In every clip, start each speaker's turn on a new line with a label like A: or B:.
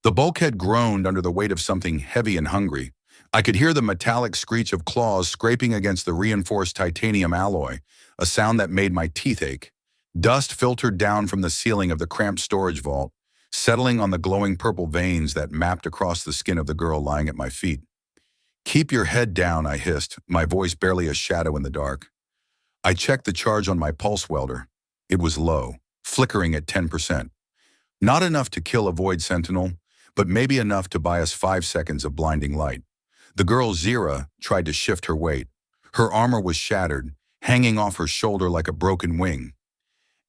A: The bulkhead groaned under the weight of something heavy and hungry. I could hear the metallic screech of claws scraping against the reinforced titanium alloy, a sound that made my teeth ache. Dust filtered down from the ceiling of the cramped storage vault, settling on the glowing purple veins that mapped across the skin of the girl lying at my feet. "Keep your head down," I hissed, my voice barely a shadow in the dark. I checked the charge on my pulse welder. It was low, flickering at 10%. Not enough to kill a void sentinel, but maybe enough to buy us 5 seconds of blinding light. The girl Zhyra tried to shift her weight. Her armor was shattered, hanging off her shoulder like a broken wing.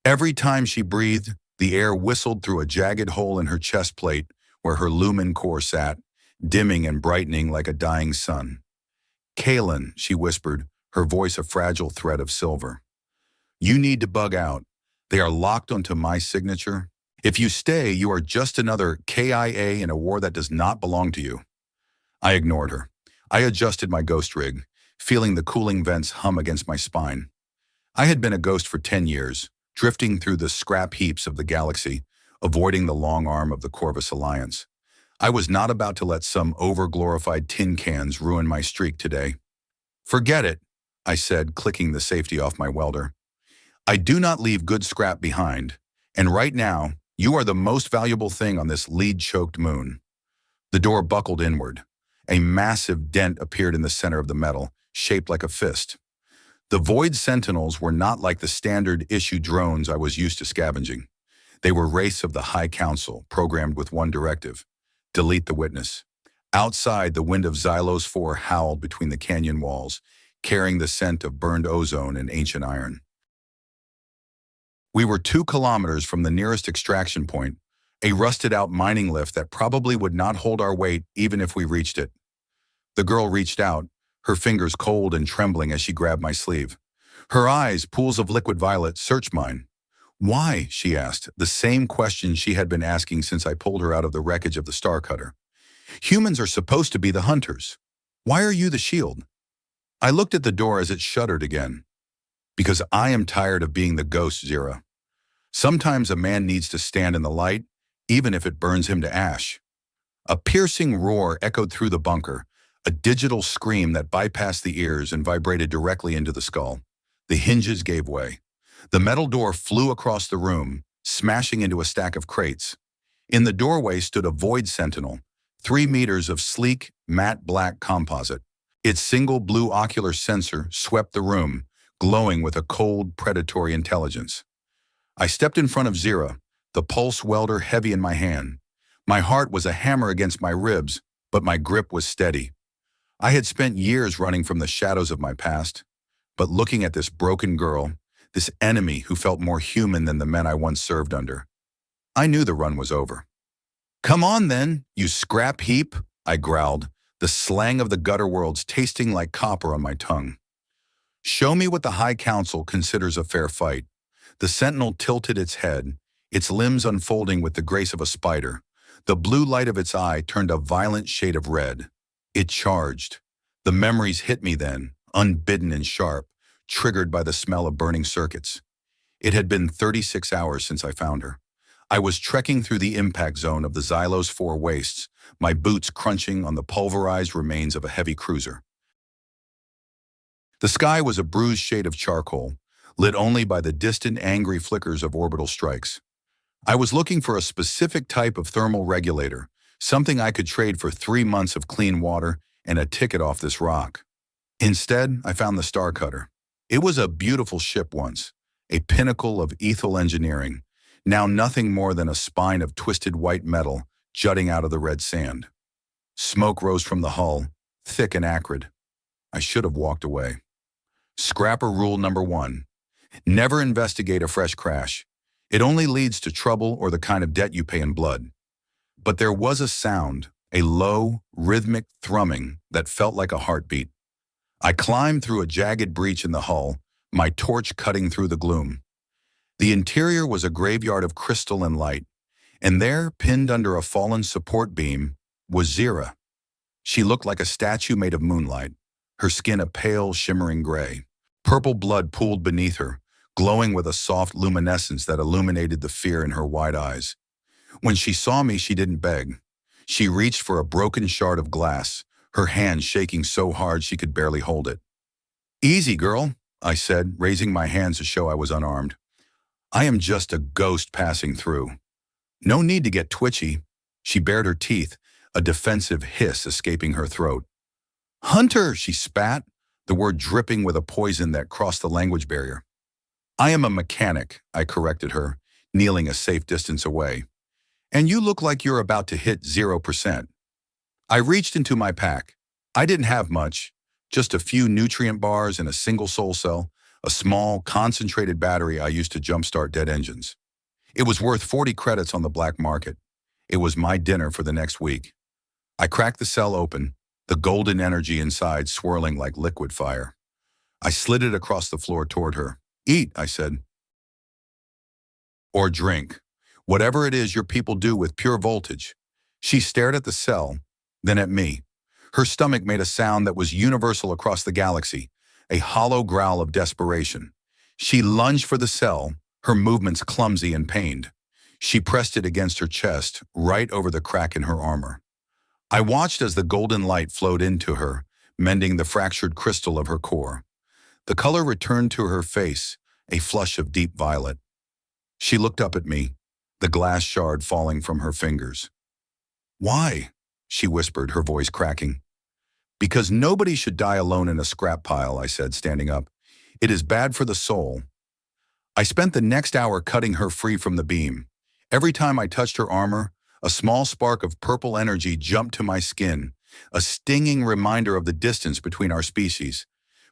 A: Every time she breathed, the air whistled through a jagged hole in her chest plate where her lumen core sat, dimming and brightening like a dying sun. "Kaelen," she whispered, her voice a fragile thread of silver. "You need to bug out. They are locked onto my signature. If you stay, you are just another KIA in a war that does not belong to you." I ignored her. I adjusted my ghost rig, feeling the cooling vents hum against my spine. I had been a ghost for 10 years, drifting through the scrap heaps of the galaxy, avoiding the long arm of the Corvus Alliance. I was not about to let some over-glorified tin cans ruin my streak today. "Forget it," I said, clicking the safety off my welder. "I do not leave good scrap behind, and right now, you are the most valuable thing on this lead-choked moon." The door buckled inward. A massive dent appeared in the center of the metal, shaped like a fist. The Void Sentinels were not like the standard-issue drones I was used to scavenging. They were wraiths of the High Council, programmed with one directive: delete the witness. Outside, the wind of Xylos 4 howled between the canyon walls, carrying the scent of burned ozone and ancient iron. We were 2 kilometers from the nearest extraction point, a rusted-out mining lift that probably would not hold our weight even if we reached it. The girl reached out, her fingers cold and trembling as she grabbed my sleeve. Her eyes, pools of liquid violet, searched mine. "Why?" she asked, the same question she had been asking since I pulled her out of the wreckage of the Star Cutter. "Humans are supposed to be the hunters. Why are you the shield?" I looked at the door as it shuddered again. "Because I am tired of being the ghost, Zhyra. Sometimes a man needs to stand in the light, even if it burns him to ash." A piercing roar echoed through the bunker, a digital scream that bypassed the ears and vibrated directly into the skull. The hinges gave way. The metal door flew across the room, smashing into a stack of crates. In the doorway stood a Void Sentinel, 3 meters of sleek, matte black composite. Its single blue ocular sensor swept the room, glowing with a cold, predatory intelligence. I stepped in front of Zhyra, the pulse welder heavy in my hand. My heart was a hammer against my ribs, but my grip was steady. I had spent years running from the shadows of my past, but looking at this broken girl, this enemy who felt more human than the men I once served under, I knew the run was over. "Come on then, you scrap heap," I growled, the slang of the gutter worlds tasting like copper on my tongue. "Show me what the High Council considers a fair fight." The sentinel tilted its head, its limbs unfolding with the grace of a spider. The blue light of its eye turned a violent shade of red. It charged. The memories hit me then, unbidden and sharp, triggered by the smell of burning circuits. It had been 36 hours since I found her. I was trekking through the impact zone of the Xylos 4 wastes, my boots crunching on the pulverized remains of a heavy cruiser. The sky was a bruised shade of charcoal, lit only by the distant angry flickers of orbital strikes. I was looking for a specific type of thermal regulator, something I could trade for 3 months of clean water and a ticket off this rock. Instead, I found the Star Cutter. It was a beautiful ship once, a pinnacle of lethal engineering, now nothing more than a spine of twisted white metal jutting out of the red sand. Smoke rose from the hull, thick and acrid. I should have walked away. Scrapper rule number 1. Never investigate a fresh crash. It only leads to trouble or the kind of debt you pay in blood. But there was a sound, a low, rhythmic thrumming that felt like a heartbeat. I climbed through a jagged breach in the hull, my torch cutting through the gloom. The interior was a graveyard of crystal and light, and there, pinned under a fallen support beam, was Zhyra. She looked like a statue made of moonlight, her skin a pale, shimmering gray. Purple blood pooled beneath her, glowing with a soft luminescence that illuminated the fear in her wide eyes. When she saw me, she didn't beg. She reached for a broken shard of glass, her hand shaking so hard she could barely hold it. "Easy, girl," I said, raising my hands to show I was unarmed. "I am just a ghost passing through. No need to get twitchy." She bared her teeth, a defensive hiss escaping her throat. "Hunter," she spat, the word dripping with a poison that crossed the language barrier. "I am a mechanic," I corrected her, kneeling a safe distance away. "And you look like you're about to hit 0%. I reached into my pack. I didn't have much, just a few nutrient bars and a single soul cell, a small, concentrated battery I used to jumpstart dead engines. It was worth 40 credits on the black market. It was my dinner for the next week. I cracked the cell open, the golden energy inside swirling like liquid fire. I slid it across the floor toward her. "Eat," I said. "Or drink. Whatever it is your people do with pure voltage." She stared at the cell, then at me. Her stomach made a sound that was universal across the galaxy, a hollow growl of desperation. She lunged for the cell, her movements clumsy and pained. She pressed it against her chest, right over the crack in her armor. I watched as the golden light flowed into her, mending the fractured crystal of her core. The color returned to her face, a flush of deep violet. She looked up at me, the glass shard falling from her fingers. "Why?" she whispered, her voice cracking. "Because nobody should die alone in a scrap pile," I said, standing up. "It is bad for the soul." I spent the next hour cutting her free from the beam. Every time I touched her armor, a small spark of purple energy jumped to my skin, a stinging reminder of the distance between our species.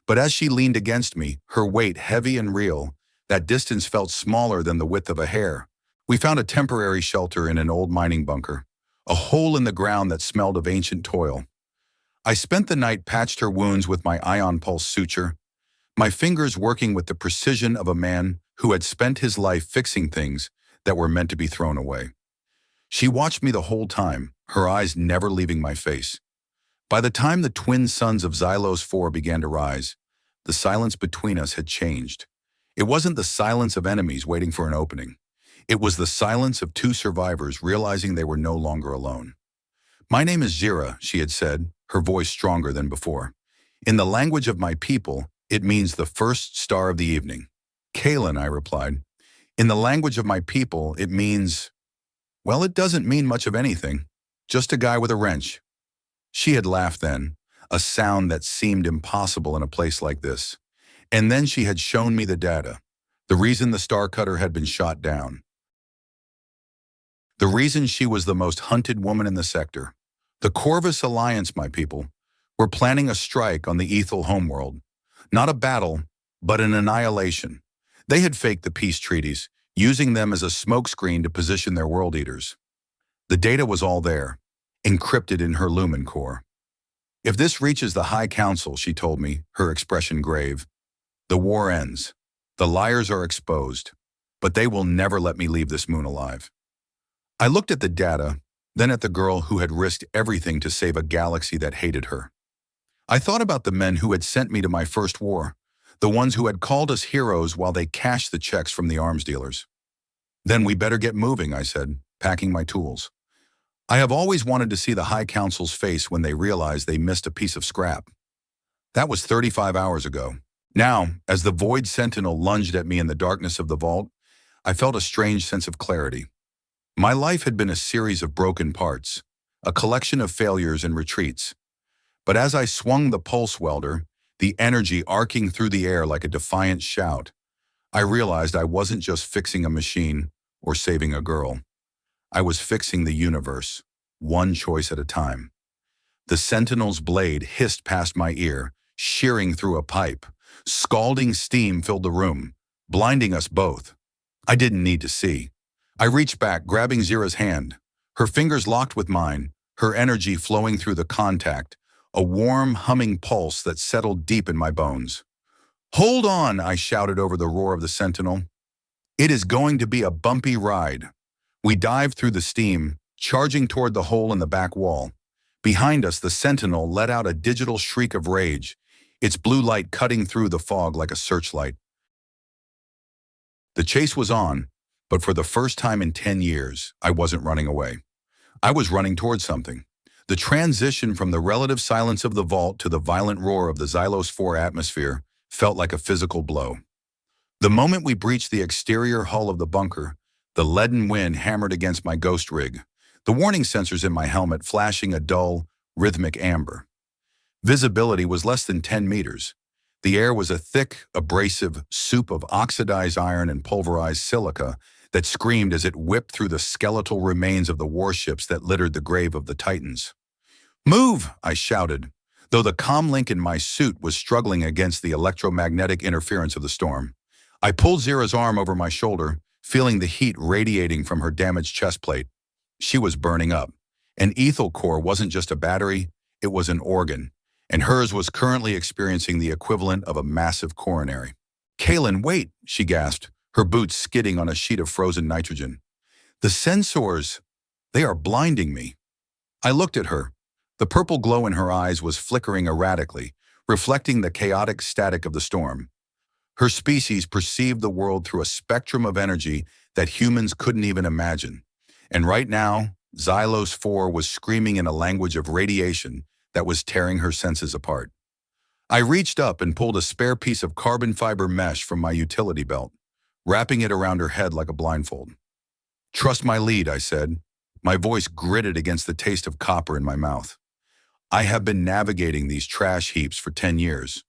A: But as she leaned against me, her weight heavy and real, that distance felt smaller than the width of a hair. We found a temporary shelter in an old mining bunker, a hole in the ground that smelled of ancient toil. I spent the night patched her wounds with my ion pulse suture, my fingers working with the precision of a man who had spent his life fixing things that were meant to be thrown away. She watched me the whole time, her eyes never leaving my face. By the time the twin suns of Xylos 4 began to rise, the silence between us had changed. It wasn't the silence of enemies waiting for an opening. It was the silence of two survivors realizing they were no longer alone. "My name is Zhyra," she had said, her voice stronger than before. "In the language of my people, it means the first star of the evening." "Kaelen," I replied. "In the language of my people, it means, well, it doesn't mean much of anything. Just a guy with a wrench." She had laughed then, a sound that seemed impossible in a place like this. And then she had shown me the data, the reason the Star Cutter had been shot down. The reason she was the most hunted woman in the sector. The Corvus Alliance, my people, were planning a strike on the Ethel homeworld. Not a battle, but an annihilation. They had faked the peace treaties, using them as a smokescreen to position their world eaters. The data was all there, encrypted in her lumen core. "If this reaches the High Council," she told me, her expression grave, "the war ends. The liars are exposed, but they will never let me leave this moon alive." I looked at the data, then at the girl who had risked everything to save a galaxy that hated her. I thought about the men who had sent me to my first war, the ones who had called us heroes while they cashed the checks from the arms dealers. "Then we better get moving," I said, packing my tools. I have always wanted to see the High Council's face when they realized they missed a piece of scrap. That was 35 hours ago. Now, as the Void Sentinel lunged at me in the darkness of the vault, I felt a strange sense of clarity. My life had been a series of broken parts, a collection of failures and retreats. But as I swung the pulse welder, the energy arcing through the air like a defiant shout, I realized I wasn't just fixing a machine or saving a girl. I was fixing the universe, one choice at a time. The Sentinel's blade hissed past my ear, shearing through a pipe. Scalding steam filled the room, blinding us both. I didn't need to see. I reached back, grabbing Zhyra's hand. Her fingers locked with mine, her energy flowing through the contact, a warm, humming pulse that settled deep in my bones. "Hold on," I shouted over the roar of the Sentinel. "It is going to be a bumpy ride." We dived through the steam, charging toward the hole in the back wall. Behind us, the Sentinel let out a digital shriek of rage, its blue light cutting through the fog like a searchlight. The chase was on, but for the first time in 10 years, I wasn't running away. I was running towards something. The transition from the relative silence of the vault to the violent roar of the Xylos 4 atmosphere felt like a physical blow. The moment we breached the exterior hull of the bunker, the leaden wind hammered against my ghost rig, the warning sensors in my helmet flashing a dull, rhythmic amber. Visibility was less than 10 meters. The air was a thick, abrasive soup of oxidized iron and pulverized silica that screamed as it whipped through the skeletal remains of the warships that littered the grave of the Titans. "Move!" I shouted, though the comm link in my suit was struggling against the electromagnetic interference of the storm. I pulled Zhyra's arm over my shoulder, feeling the heat radiating from her damaged chest plate. She was burning up. An ethyl core wasn't just a battery, it was an organ, and hers was currently experiencing the equivalent of a massive coronary. "Kaelen, wait," she gasped, her boots skidding on a sheet of frozen nitrogen. "The sensors, they are blinding me." I looked at her. The purple glow in her eyes was flickering erratically, reflecting the chaotic static of the storm. Her species perceived the world through a spectrum of energy that humans couldn't even imagine. And right now, Xylos 4 was screaming in a language of radiation that was tearing her senses apart. I reached up and pulled a spare piece of carbon fiber mesh from my utility belt, wrapping it around her head like a blindfold. "Trust my lead," I said, my voice gritted against the taste of copper in my mouth. I have been navigating these trash heaps for 10 years.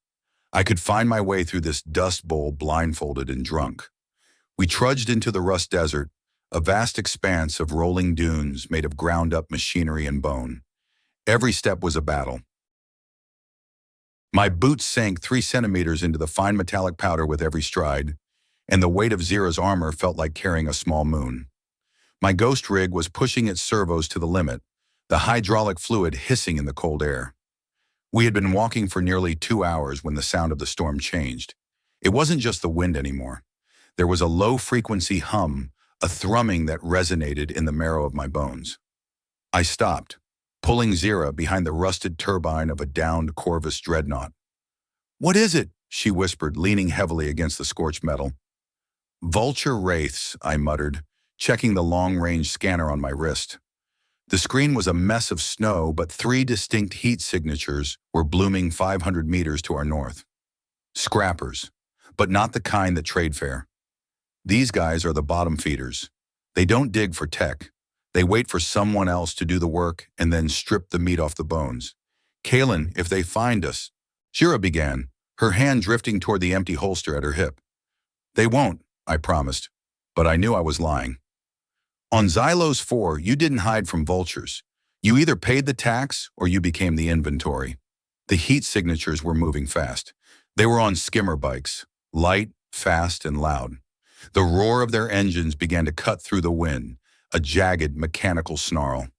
A: I could find my way through this dust bowl blindfolded and drunk. We trudged into the Rust Desert, a vast expanse of rolling dunes made of ground-up machinery and bone. Every step was a battle. My boots sank 3 centimeters into the fine metallic powder with every stride, and the weight of Zhyra's armor felt like carrying a small moon. My ghost rig was pushing its servos to the limit, the hydraulic fluid hissing in the cold air. We had been walking for nearly 2 hours when the sound of the storm changed. It wasn't just the wind anymore. There was a low-frequency hum, a thrumming that resonated in the marrow of my bones. I stopped, pulling Zhyra behind the rusted turbine of a downed Corvus dreadnought. "What is it?" she whispered, leaning heavily against the scorched metal. "Vulture wraiths," I muttered, checking the long-range scanner on my wrist. The screen was a mess of snow, but 3 distinct heat signatures were blooming 500 meters to our north. Scrappers, but not the kind that trade fair. These guys are the bottom feeders. They don't dig for tech. They wait for someone else to do the work and then strip the meat off the bones. "Kaelen, if they find us," Zhyra began, her hand drifting toward the empty holster at her hip. "They won't," I promised, but I knew I was lying. "On Xylos 4, you didn't hide from vultures. You either paid the tax or you became the inventory." The heat signatures were moving fast. They were on skimmer bikes, light, fast, and loud. The roar of their engines began to cut through the wind, a jagged, mechanical snarl.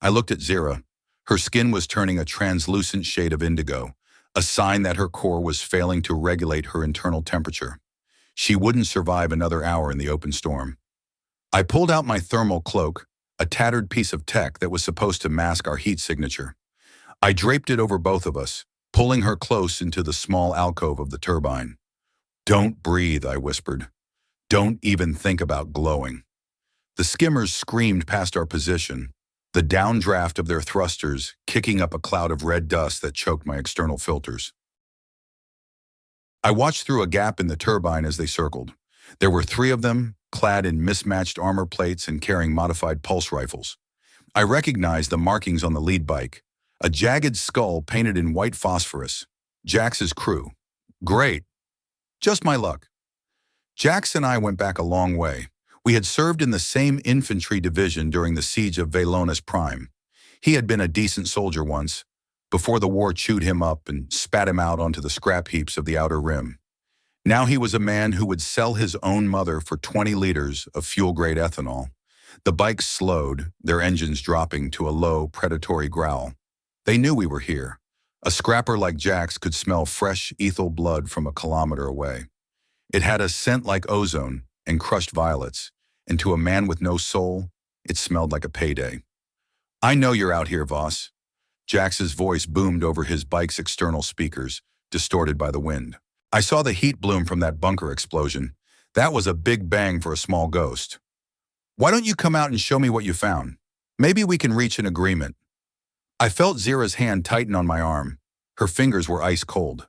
A: I looked at Zhyra. Her skin was turning a translucent shade of indigo, a sign that her core was failing to regulate her internal temperature. She wouldn't survive another hour in the open storm. I pulled out my thermal cloak, a tattered piece of tech that was supposed to mask our heat signature. I draped it over both of us, pulling her close into the small alcove of the turbine. "Don't breathe," I whispered. "Don't even think about glowing." The skimmers screamed past our position, the downdraft of their thrusters kicking up a cloud of red dust that choked my external filters. I watched through a gap in the turbine as they circled. There were 3 of them, clad in mismatched armor plates and carrying modified pulse rifles. I recognized the markings on the lead bike, a jagged skull painted in white phosphorus. Jax's crew. Great. Just my luck. Jax and I went back a long way. We had served in the same infantry division during the siege of Velonis Prime. He had been a decent soldier once, before the war chewed him up and spat him out onto the scrap heaps of the Outer Rim. Now he was a man who would sell his own mother for 20 liters of fuel-grade ethanol. The bikes slowed, their engines dropping to a low, predatory growl. They knew we were here. A scrapper like Jax could smell fresh, ethyl blood from a kilometer away. It had a scent like ozone and crushed violets, and to a man with no soul, it smelled like a payday. "I know you're out here, Voss." Jax's voice boomed over his bike's external speakers, distorted by the wind. "I saw the heat bloom from that bunker explosion. That was a big bang for a small ghost. Why don't you come out and show me what you found?" Maybe we can reach an agreement. I felt Zhyra's hand tighten on my arm. Her fingers were ice cold.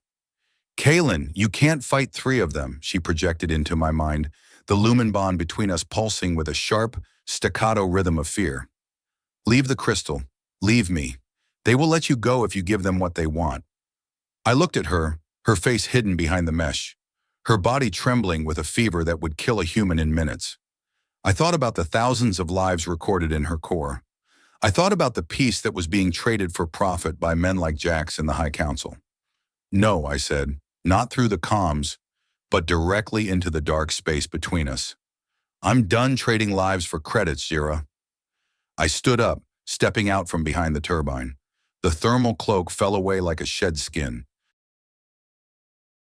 A: Kaelen, you can't fight three of them, she projected into my mind, the lumen bond between us pulsing with a sharp, staccato rhythm of fear. Leave the crystal. Leave me. They will let you go if you give them what they want. I looked at her, her face hidden behind the mesh, her body trembling with a fever that would kill a human in minutes. I thought about the thousands of lives recorded in her core. I thought about the peace that was being traded for profit by men like Jax in the High Council. No, I said, not through the comms, but directly into the dark space between us. I'm done trading lives for credits, Zhyra. I stood up, stepping out from behind the turbine. The thermal cloak fell away like a shed skin.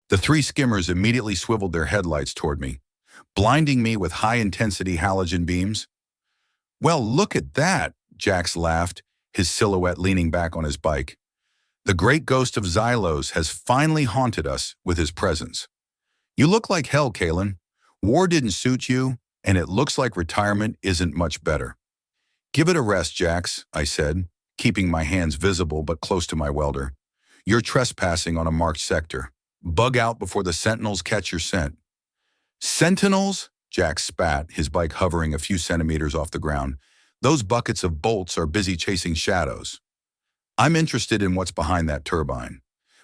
A: The three skimmers immediately swiveled their headlights toward me, blinding me with high-intensity halogen beams. Well, look at that, Jax laughed, his silhouette leaning back on his bike. The great ghost of Xylos has finally haunted us with his presence. You look like hell, Kaelen. War didn't suit you, and it looks like retirement isn't much better. Give it a rest, Jax, I said, keeping my hands visible but close to my welder. You're trespassing on a marked sector. Bug out before the sentinels catch your scent. Sentinels? Jax spat, his bike hovering a few centimeters off the ground. Those buckets of bolts are busy chasing shadows. I'm interested in what's behind that turbine.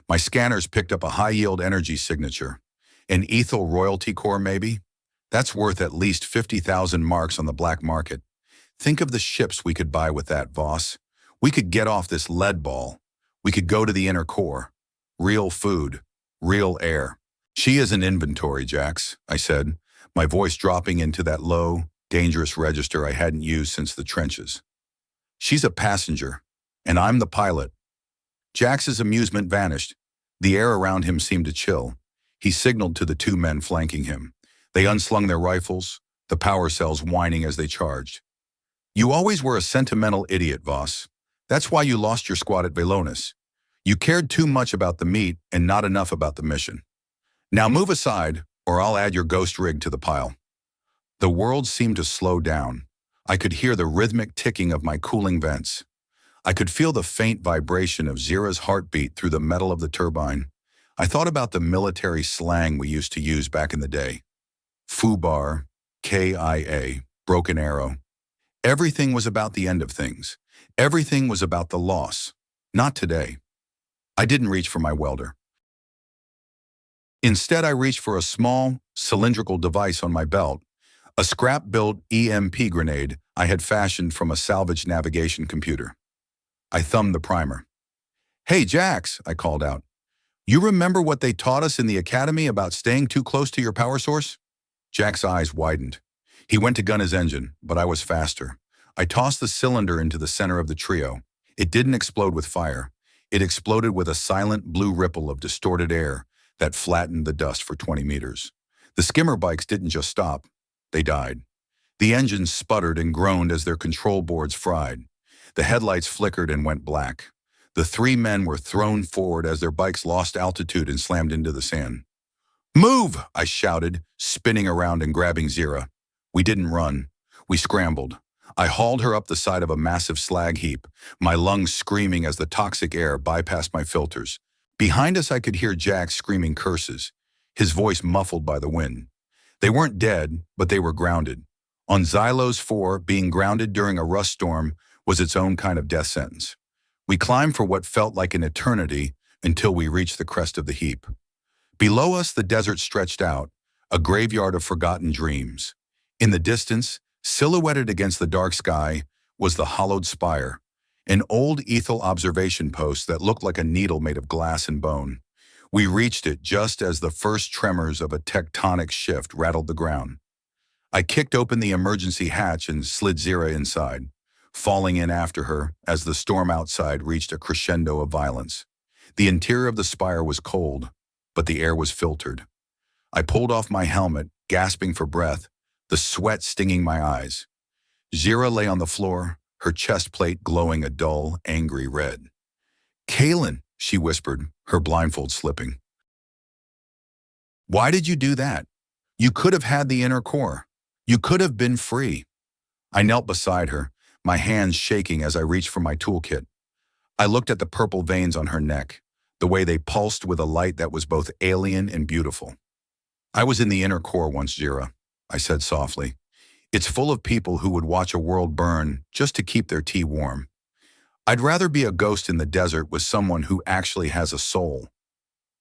A: My scanners picked up a high-yield energy signature. An ethel royalty core, maybe? That's worth at least 50,000 marks on the black market. Think of the ships we could buy with that, Voss. We could get off this lead ball. We could go to the inner core. Real food. Real air. She is an inventory, Jax, I said, my voice dropping into that low, dangerous register I hadn't used since the trenches. She's a passenger, and I'm the pilot. Jax's amusement vanished. The air around him seemed to chill. He signaled to the two men flanking him. They unslung their rifles, the power cells whining as they charged. You always were a sentimental idiot, Voss. That's why you lost your squad at Velonis. You cared too much about the meat and not enough about the mission. Now move aside, or I'll add your ghost rig to the pile. The world seemed to slow down. I could hear the rhythmic ticking of my cooling vents. I could feel the faint vibration of Zhyra's heartbeat through the metal of the turbine. I thought about the military slang we used to use back in the day. FUBAR, KIA, broken arrow. Everything was about the end of things. Everything was about the loss. Not today. I didn't reach for my welder. Instead, I reached for a small, cylindrical device on my belt, a scrap-built EMP grenade I had fashioned from a salvaged navigation computer. I thumbed the primer. Hey, Jax, I called out. You remember what they taught us in the academy about staying too close to your power source? Jack's eyes widened. He went to gun his engine, but I was faster. I tossed the cylinder into the center of the trio. It didn't explode with fire. It exploded with a silent blue ripple of distorted air that flattened the dust for 20 meters. The skimmer bikes didn't just stop. They died. The engines sputtered and groaned as their control boards fried. The headlights flickered and went black. The three men were thrown forward as their bikes lost altitude and slammed into the sand. Move! I shouted, spinning around and grabbing Zhyra. We didn't run. We scrambled. I hauled her up the side of a massive slag heap, my lungs screaming as the toxic air bypassed my filters. Behind us, I could hear Jack screaming curses, his voice muffled by the wind. They weren't dead, but they were grounded. On Xylos 4, being grounded during a rust storm was its own kind of death sentence. We climbed for what felt like an eternity until we reached the crest of the heap. Below us, the desert stretched out, a graveyard of forgotten dreams. In the distance, silhouetted against the dark sky, was the hollowed spire, an old ethel observation post that looked like a needle made of glass and bone. We reached it just as the first tremors of a tectonic shift rattled the ground. I kicked open the emergency hatch and slid Zhyra inside, falling in after her as the storm outside reached a crescendo of violence. The interior of the spire was cold, but the air was filtered. I pulled off my helmet, gasping for breath, the sweat stinging my eyes. Zhyra lay on the floor, her chest plate glowing a dull, angry red. Kaelen, she whispered, her blindfold slipping. Why did you do that? You could have had the inner core. You could have been free. I knelt beside her, my hands shaking as I reached for my toolkit. I looked at the purple veins on her neck, the way they pulsed with a light that was both alien and beautiful. I was in the inner core once, Zhyra, I said softly. It's full of people who would watch a world burn just to keep their tea warm. I'd rather be a ghost in the desert with someone who actually has a soul.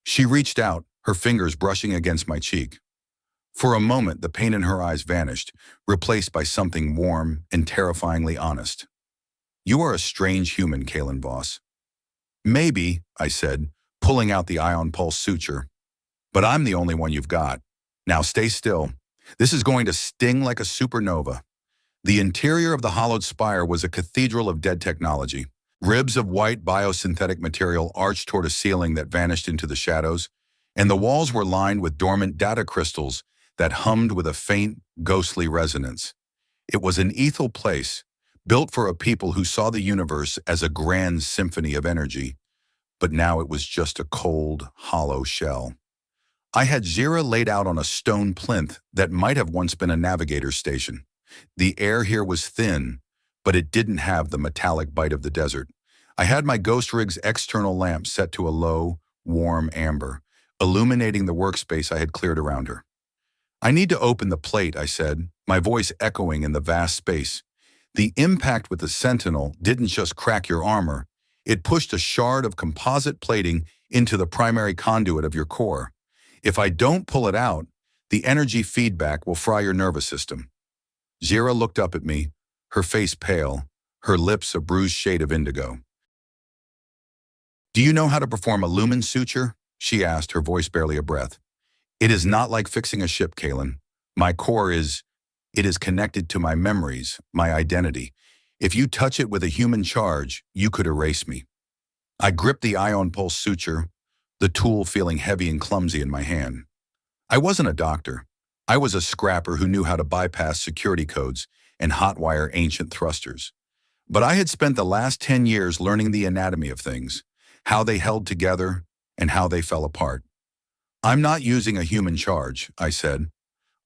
A: She reached out, her fingers brushing against my cheek. For a moment, the pain in her eyes vanished, replaced by something warm and terrifyingly honest. You are a strange human, Kaelen boss. Maybe, I said, pulling out the ion pulse suture. But I'm the only one you've got. Now stay still. This is going to sting like a supernova. The interior of the hollowed spire was a cathedral of dead technology. Ribs of white biosynthetic material arched toward a ceiling that vanished into the shadows, and the walls were lined with dormant data crystals that hummed with a faint, ghostly resonance. It was an ethereal place, built for a people who saw the universe as a grand symphony of energy, but now it was just a cold, hollow shell. I had Zhyra laid out on a stone plinth that might have once been a navigator's station. The air here was thin, but it didn't have the metallic bite of the desert. I had my ghost rig's external lamp set to a low, warm amber, illuminating the workspace I had cleared around her. I need to open the plate, I said, my voice echoing in the vast space. The impact with the Sentinel didn't just crack your armor, it pushed a shard of composite plating into the primary conduit of your core. If I don't pull it out, the energy feedback will fry your nervous system. Zhyra looked up at me, her face pale, her lips a bruised shade of indigo. Do you know how to perform a lumen suture? She asked, her voice barely a breath. It is not like fixing a ship, Kaelen. My core is connected to my memories, my identity. If you touch it with a human charge, you could erase me. I gripped the ion pulse suture, the tool feeling heavy and clumsy in my hand. I wasn't a doctor. I was a scrapper who knew how to bypass security codes and hotwire ancient thrusters. But I had spent the last 10 years learning the anatomy of things, how they held together and how they fell apart. I'm not using a human charge, I said.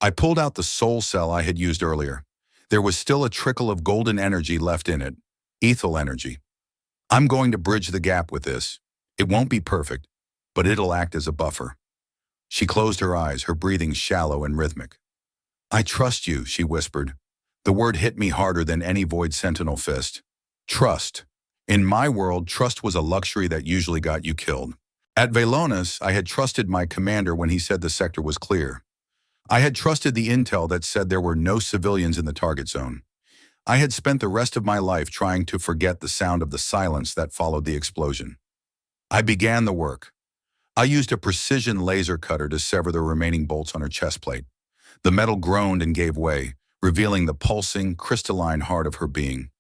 A: I pulled out the soul cell I had used earlier. There was still a trickle of golden energy left in it, ethereal energy. I'm going to bridge the gap with this. It won't be perfect, but it'll act as a buffer. She closed her eyes, her breathing shallow and rhythmic. I trust you, she whispered. The word hit me harder than any Void Sentinel fist. Trust. In my world, trust was a luxury that usually got you killed. At Velonis, I had trusted my commander when he said the sector was clear. I had trusted the intel that said there were no civilians in the target zone. I had spent the rest of my life trying to forget the sound of the silence that followed the explosion. I began the work. I used a precision laser cutter to sever the remaining bolts on her chest plate. The metal groaned and gave way, revealing the pulsing, crystalline heart of her being.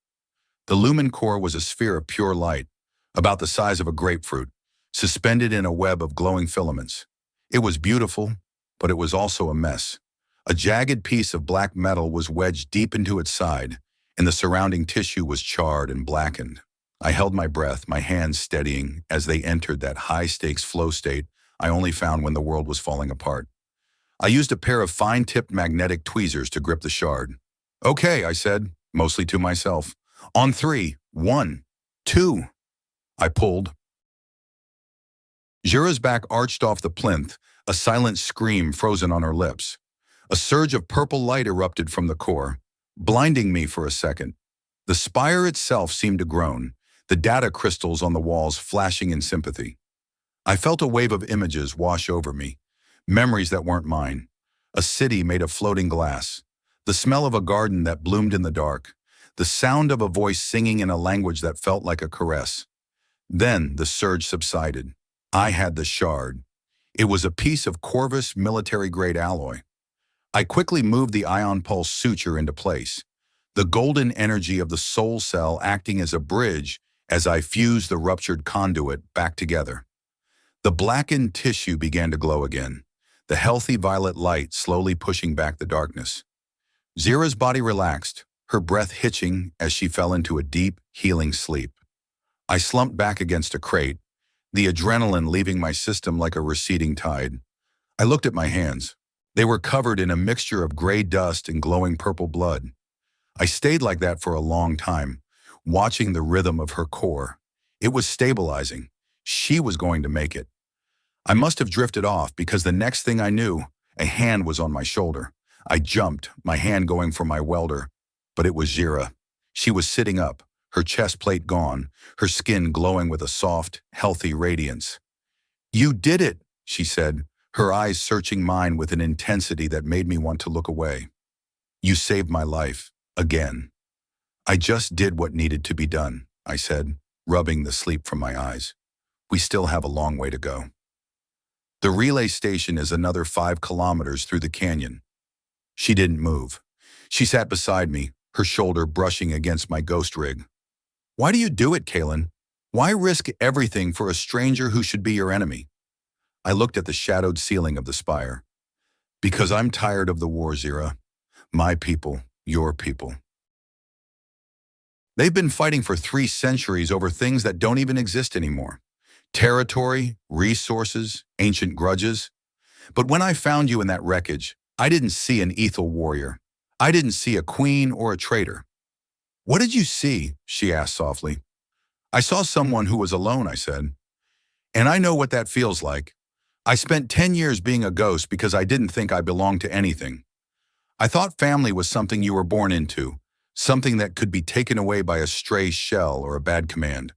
A: The lumen core was a sphere of pure light, about the size of a grapefruit, suspended in a web of glowing filaments. It was beautiful, but it was also a mess. A jagged piece of black metal was wedged deep into its side, and the surrounding tissue was charred and blackened. I held my breath, my hands steadying as they entered that high-stakes flow state I only found when the world was falling apart. I used a pair of fine-tipped magnetic tweezers to grip the shard. Okay, I said, mostly to myself. On 3, 1, 2. I pulled. Zhyra's back arched off the plinth, a silent scream frozen on her lips. A surge of purple light erupted from the core, blinding me for a second. The spire itself seemed to groan, the data crystals on the walls flashing in sympathy. I felt a wave of images wash over me, memories that weren't mine. A city made of floating glass, the smell of a garden that bloomed in the dark, the sound of a voice singing in a language that felt like a caress. Then the surge subsided. I had the shard. It was a piece of Corvus military-grade alloy. I quickly moved the ion pulse suture into place, the golden energy of the soul cell acting as a bridge as I fused the ruptured conduit back together. The blackened tissue began to glow again, the healthy violet light slowly pushing back the darkness. Zhyra's body relaxed, her breath hitching as she fell into a deep, healing sleep. I slumped back against a crate, the adrenaline leaving my system like a receding tide. I looked at my hands. They were covered in a mixture of gray dust and glowing purple blood. I stayed like that for a long time, watching the rhythm of her core. It was stabilizing. She was going to make it. I must have drifted off because the next thing I knew, a hand was on my shoulder. I jumped, my hand going for my welder, but it was Zhyra. She was sitting up, her chest plate gone, her skin glowing with a soft, healthy radiance. "You did it," she said, her eyes searching mine with an intensity that made me want to look away. "You saved my life, again." "I just did what needed to be done," I said, rubbing the sleep from my eyes. "We still have a long way to go." The relay station is another 5 kilometers through the canyon. She didn't move. She sat beside me, her shoulder brushing against my ghost rig. "Why do you do it, Kaelen? Why risk everything for a stranger who should be your enemy?" I looked at the shadowed ceiling of the spire. "Because I'm tired of the war, Zhyra. My people, your people. They've been fighting for 3 centuries over things that don't even exist anymore. Territory, resources, ancient grudges. But when I found you in that wreckage, I didn't see an ethel warrior. I didn't see a queen or a traitor." "What did you see?" she asked softly. "I saw someone who was alone," I said. "And I know what that feels like. I spent 10 years being a ghost because I didn't think I belonged to anything. I thought family was something you were born into, something that could be taken away by a stray shell or a bad command.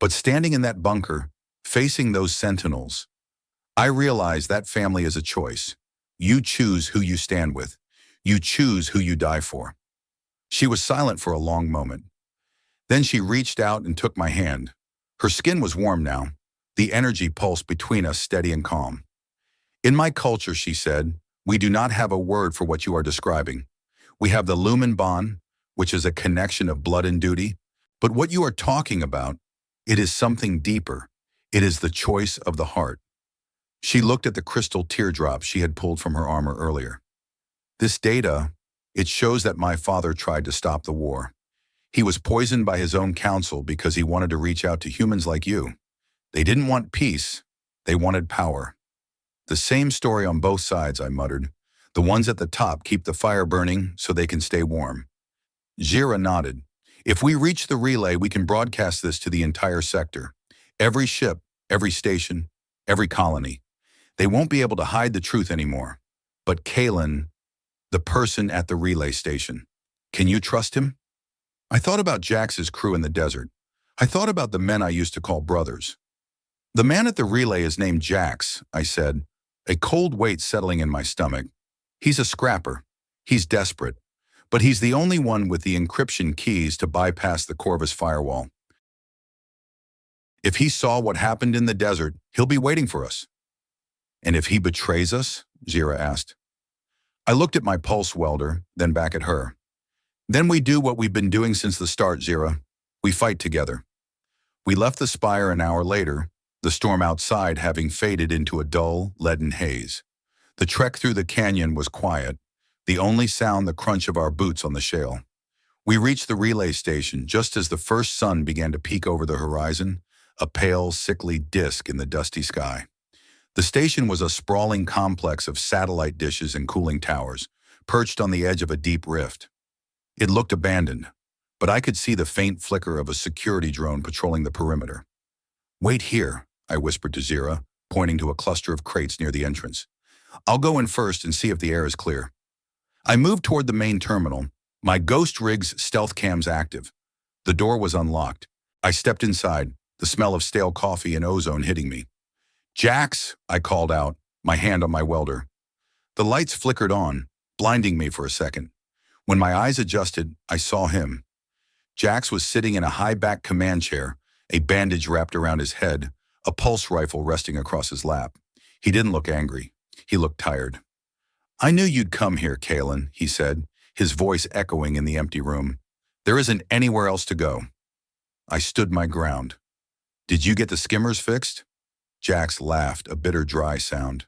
A: But standing in that bunker, facing those sentinels, I realized that family is a choice. You choose who you stand with. You choose who you die for." She was silent for a long moment. Then she reached out and took my hand. Her skin was warm now. The energy pulsed between us steady and calm. "In my culture," she said, "we do not have a word for what you are describing. We have the lumen bond, which is a connection of blood and duty. But what you are talking about, it is something deeper. It is the choice of the heart." She looked at the crystal teardrops she had pulled from her armor earlier. "This data, it shows that my father tried to stop the war. He was poisoned by his own council because he wanted to reach out to humans like you. They didn't want peace, they wanted power." "The same story on both sides," I muttered. "The ones at the top keep the fire burning so they can stay warm." Zhyra nodded. "If we reach the relay, we can broadcast this to the entire sector. Every ship, every station, every colony. They won't be able to hide the truth anymore. But Kaelen, the person at the relay station, can you trust him?" I thought about Jax's crew in the desert. I thought about the men I used to call brothers. "The man at the relay is named Jax," I said, a cold weight settling in my stomach. "He's a scrapper. He's desperate. But he's the only one with the encryption keys to bypass the Corvus firewall. If he saw what happened in the desert, he'll be waiting for us." "And if he betrays us?" Zhyra asked. I looked at my pulse welder, then back at her. "Then we do what we've been doing since the start, Zhyra. We fight together." We left the spire an hour later, the storm outside having faded into a dull, leaden haze. The trek through the canyon was quiet, the only sound the crunch of our boots on the shale. We reached the relay station just as the first sun began to peek over the horizon, a pale, sickly disk in the dusty sky. The station was a sprawling complex of satellite dishes and cooling towers, perched on the edge of a deep rift. It looked abandoned, but I could see the faint flicker of a security drone patrolling the perimeter. "Wait here," I whispered to Zhyra, pointing to a cluster of crates near the entrance. "I'll go in first and see if the air is clear." I moved toward the main terminal, my ghost rig's stealth cams active. The door was unlocked. I stepped inside, the smell of stale coffee and ozone hitting me. "Jax," I called out, my hand on my welder. The lights flickered on, blinding me for a second. When my eyes adjusted, I saw him. Jax was sitting in a high-back command chair, a bandage wrapped around his head, a pulse rifle resting across his lap. He didn't look angry. He looked tired. "I knew you'd come here, Kaelen," he said, his voice echoing in the empty room. "There isn't anywhere else to go." I stood my ground. "Did you get the skimmers fixed?" Jax laughed, a bitter, dry sound.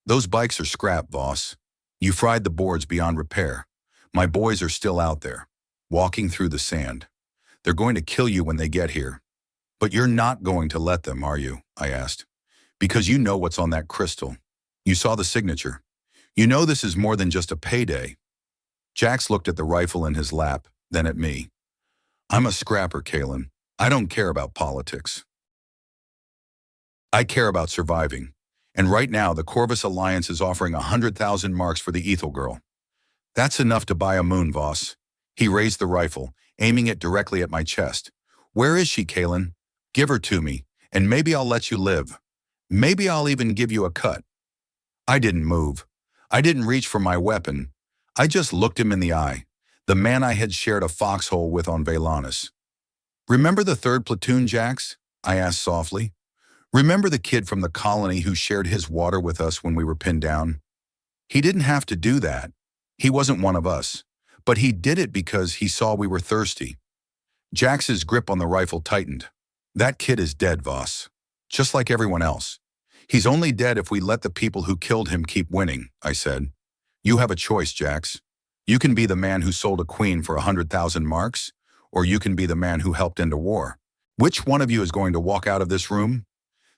A: "Those bikes are scrap, boss. You fried the boards beyond repair. My boys are still out there, walking through the sand. They're going to kill you when they get here. But you're not going to let them, are you?" I asked. "Because you know what's on that crystal. You saw the signature. You know this is more than just a payday." Jax looked at the rifle in his lap, then at me. I'm a scrapper, Kaelen. I don't care about politics. I care about surviving. And right now, the Corvus Alliance is offering 100,000 marks for the Ethel girl. That's enough to buy a moon, Voss. He raised the rifle, aiming it directly at my chest. Where is she, Kaelen? Give her to me, and maybe I'll let you live. Maybe I'll even give you a cut. I didn't move. I didn't reach for my weapon. I just looked him in the eye, the man I had shared a foxhole with on Velanus. Remember the 3rd platoon, Jax? I asked softly. Remember the kid from the colony who shared his water with us when we were pinned down? He didn't have to do that. He wasn't one of us. But he did it because he saw we were thirsty. Jax's grip on the rifle tightened. That kid is dead, Voss. Just like everyone else. He's only dead if we let the people who killed him keep winning, I said. You have a choice, Jax. You can be the man who sold a queen for 100,000 marks, or you can be the man who helped end a war. Which one of you is going to walk out of this room?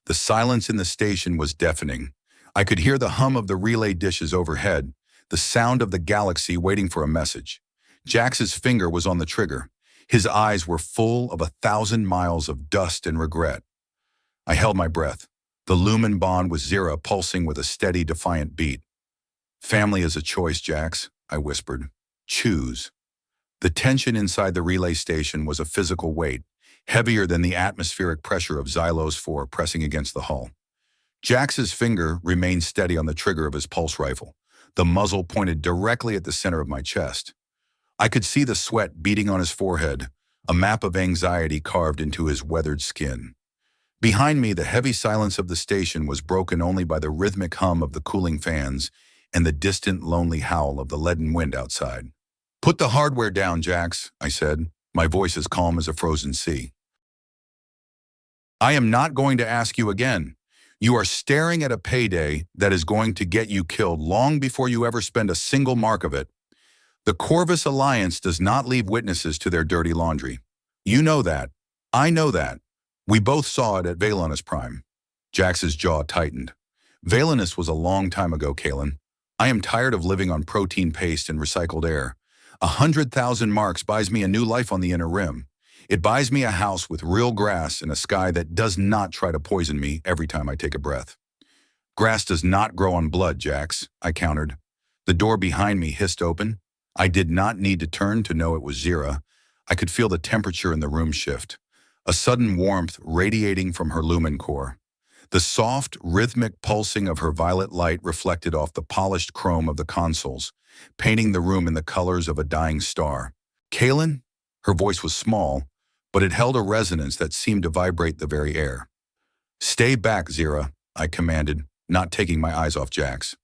A: The silence in the station was deafening. I could hear the hum of the relay dishes overhead, the sound of the galaxy waiting for a message. Jax's finger was on the trigger. His eyes were full of 1,000 miles of dust and regret. I held my breath, the lumen bond with Zhyra pulsing with a steady, defiant beat. Family is a choice, Jax, I whispered. Choose. The tension inside the relay station was a physical weight, heavier than the atmospheric pressure of Xylos 4 pressing against the hull. Jax's finger remained steady on the trigger of his pulse rifle, the muzzle pointed directly at the center of my chest. I could see the sweat beating on his forehead, a map of anxiety carved into his weathered skin. Behind me, the heavy silence of the station was broken only by the rhythmic hum of the cooling fans and the distant, lonely howl of the leaden wind outside. Put the hardware down, Jax, I said, my voice as calm as a frozen sea. I am not going to ask you again. You are staring at a payday that is going to get you killed long before you ever spend a single mark of it. The Corvus Alliance does not leave witnesses to their dirty laundry. You know that. I know that. We both saw it at Velanus Prime. Jax's jaw tightened. Velanus was a long time ago, Kaelen. I am tired of living on protein paste and recycled air. 100,000 marks buys me a new life on the inner rim. It buys me a house with real grass and a sky that does not try to poison me every time I take a breath. Grass does not grow on blood, Jax, I countered. The door behind me hissed open. I did not need to turn to know it was Zhyra. I could feel the temperature in the room shift, a sudden warmth radiating from her lumen core. The soft, rhythmic pulsing of her violet light reflected off the polished chrome of the consoles, painting the room in the colors of a dying star. Kaelen? Her voice was small, but it held a resonance that seemed to vibrate the very air. Stay back, Zhyra, I commanded, not taking my eyes off Jax.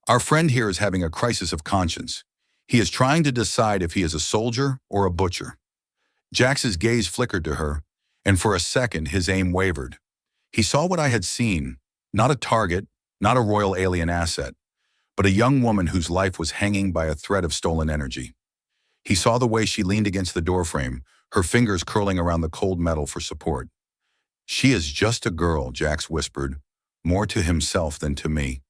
A: Our friend here is having a crisis of conscience. He is trying to decide if he is a soldier or a butcher. Jax's gaze flickered to her, and for a second his aim wavered. He saw what I had seen, not a target, not a royal alien asset, but a young woman whose life was hanging by a thread of stolen energy. He saw the way she leaned against the doorframe, her fingers curling around the cold metal for support. She is just a girl, Jax whispered, more to himself than to me.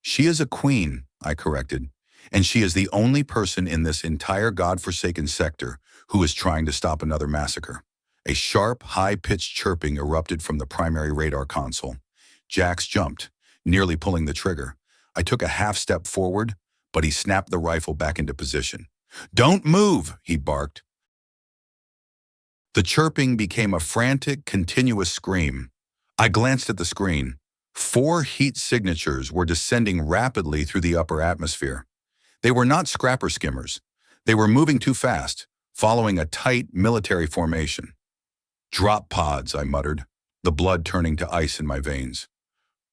A: She is a queen, I corrected, and she is the only person in this entire God-forsaken sector who is trying to stop another massacre. A sharp, high-pitched chirping erupted from the primary radar console. Jax jumped, nearly pulling the trigger. I took a half step forward, but he snapped the rifle back into position. Don't move, he barked. The chirping became a frantic, continuous scream. I glanced at the screen. 4 heat signatures were descending rapidly through the upper atmosphere. They were not scrapper skimmers. They were moving too fast, following a tight military formation. Drop pods, I muttered, the blood turning to ice in my veins.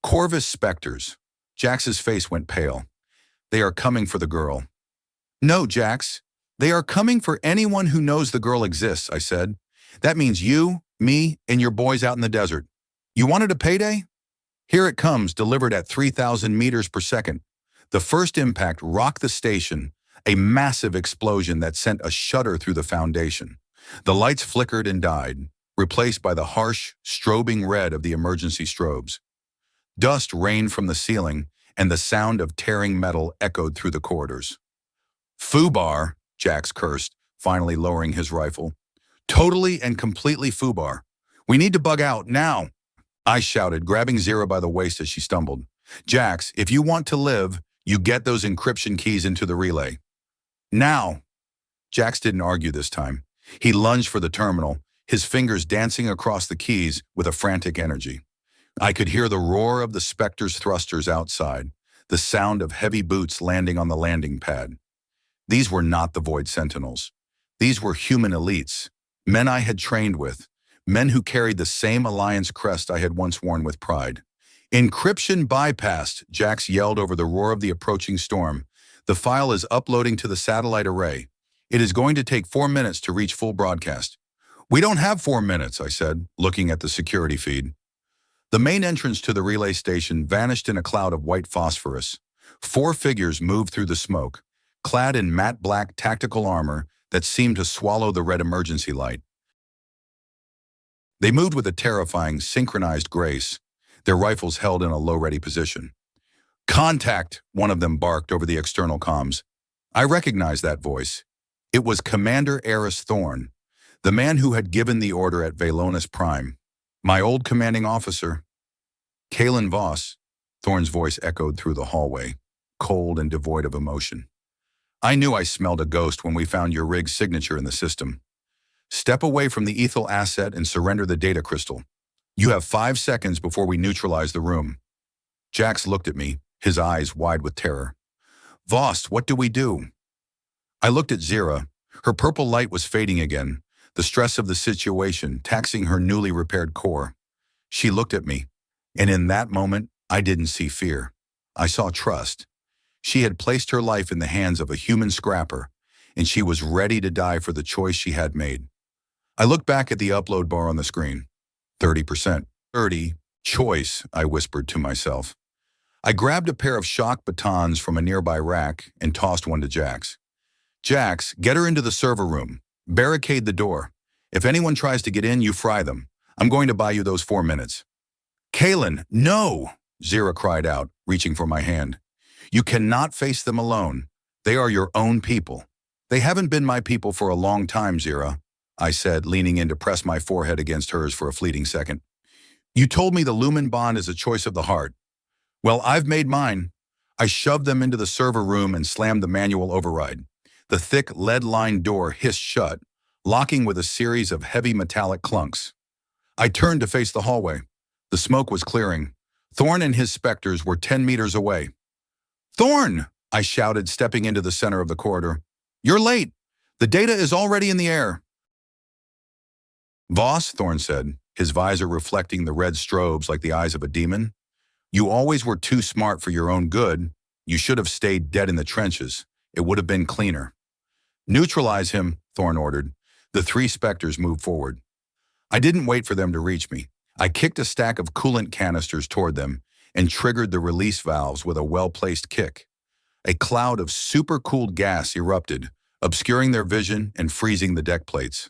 A: Corvus specters. Jax's face went pale. They are coming for the girl. No, Jax. They are coming for anyone who knows the girl exists, I said. That means you, me, and your boys out in the desert. You wanted a payday? Here it comes, delivered at 3,000 meters per second. The first impact rocked the station, a massive explosion that sent a shudder through the foundation. The lights flickered and died, replaced by the harsh, strobing red of the emergency strobes. Dust rained from the ceiling, and the sound of tearing metal echoed through the corridors. Foobar, Jax cursed, finally lowering his rifle. Totally and completely foobar. We need to bug out, now. I shouted, grabbing Zhyra by the waist as she stumbled. Jax, if you want to live, you get those encryption keys into the relay. Now. Jax didn't argue this time. He lunged for the terminal, his fingers dancing across the keys with a frantic energy. I could hear the roar of the Spectre's thrusters outside, the sound of heavy boots landing on the landing pad. These were not the Void Sentinels. These were human elites, men I had trained with, men who carried the same Alliance crest I had once worn with pride. Encryption bypassed, Jax yelled over the roar of the approaching storm. The file is uploading to the satellite array. It is going to take 4 minutes to reach full broadcast. We don't have 4 minutes, I said, looking at the security feed. The main entrance to the relay station vanished in a cloud of white phosphorus. 4 figures moved through the smoke, clad in matte black tactical armor that seemed to swallow the red emergency light. They moved with a terrifying, synchronized grace, their rifles held in a low-ready position. Contact, one of them barked over the external comms. I recognized that voice. It was Commander Eris Thorn, the man who had given the order at Velonis Prime. My old commanding officer. Kaelen Voss, Thorn's voice echoed through the hallway, cold and devoid of emotion. I knew I smelled a ghost when we found your rig's signature in the system. Step away from the Ethel asset and surrender the data crystal. You have 5 seconds before we neutralize the room. Jax looked at me, his eyes wide with terror. Voss, what do we do? I looked at Zhyra. Her purple light was fading again, the stress of the situation taxing her newly repaired core. She looked at me, and in that moment, I didn't see fear. I saw trust. She had placed her life in the hands of a human scrapper, and she was ready to die for the choice she had made. I looked back at the upload bar on the screen. 30%. 30. Choice, I whispered to myself. I grabbed a pair of shock batons from a nearby rack and tossed one to Jax. Jax, get her into the server room. Barricade the door. If anyone tries to get in, you fry them. I'm going to buy you those 4 minutes. Kaelen, no! Zhyra cried out, reaching for my hand. You cannot face them alone. They are your own people. They haven't been my people for a long time, Zhyra, I said, leaning in to press my forehead against hers for a fleeting second. You told me the Lumen Bond is a choice of the heart. Well, I've made mine. I shoved them into the server room and slammed the manual override. The thick, lead-lined door hissed shut, locking with a series of heavy metallic clunks. I turned to face the hallway. The smoke was clearing. Thorn and his specters were 10 meters away. Thorn! I shouted, stepping into the center of the corridor. You're late. The data is already in the air. Voss, Thorn said, his visor reflecting the red strobes like the eyes of a demon. You always were too smart for your own good. You should have stayed dead in the trenches. It would have been cleaner. Neutralize him, Thorn ordered. The 3 specters moved forward. I didn't wait for them to reach me. I kicked a stack of coolant canisters toward them and triggered the release valves with a well-placed kick. A cloud of super-cooled gas erupted, obscuring their vision and freezing the deck plates.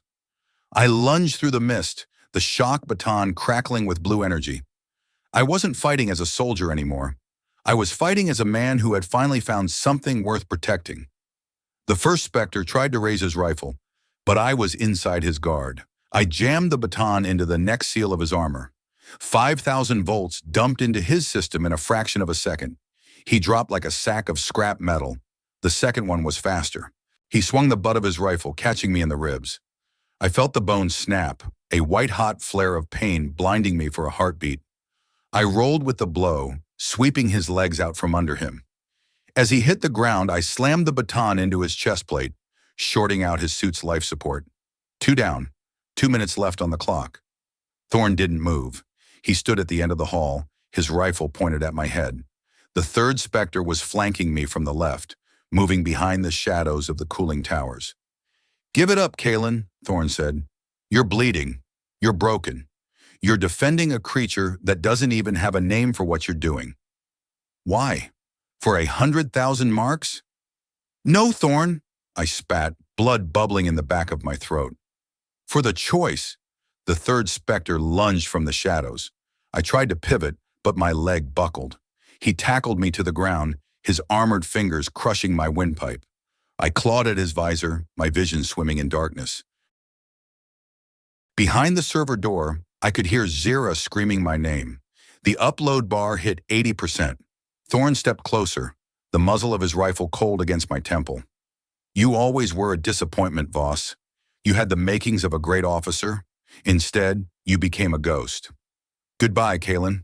A: I lunged through the mist, the shock baton crackling with blue energy. I wasn't fighting as a soldier anymore. I was fighting as a man who had finally found something worth protecting. The first Spectre tried to raise his rifle, but I was inside his guard. I jammed the baton into the neck seal of his armor. 5,000 volts dumped into his system in a fraction of a second. He dropped like a sack of scrap metal. The second one was faster. He swung the butt of his rifle, catching me in the ribs. I felt the bones snap, a white-hot flare of pain blinding me for a heartbeat. I rolled with the blow, sweeping his legs out from under him. As he hit the ground, I slammed the baton into his chest plate, shorting out his suit's life support. 2 down, 2 minutes left on the clock. Thorn didn't move. He stood at the end of the hall, his rifle pointed at my head. The third Spectre was flanking me from the left, moving behind the shadows of the cooling towers. Give it up, Kaelen, Thorn said. You're bleeding. You're broken. You're defending a creature that doesn't even have a name for what you're doing. Why? For 100,000 marks? No, Thorn, I spat, blood bubbling in the back of my throat. For the choice. The third Spectre lunged from the shadows. I tried to pivot, but my leg buckled. He tackled me to the ground, his armored fingers crushing my windpipe. I clawed at his visor, my vision swimming in darkness. Behind the server door, I could hear Zhyra screaming my name. The upload bar hit 80%. Thorn stepped closer, the muzzle of his rifle cold against my temple. You always were a disappointment, Voss. You had the makings of a great officer. Instead, you became a ghost. Goodbye, Kaelen.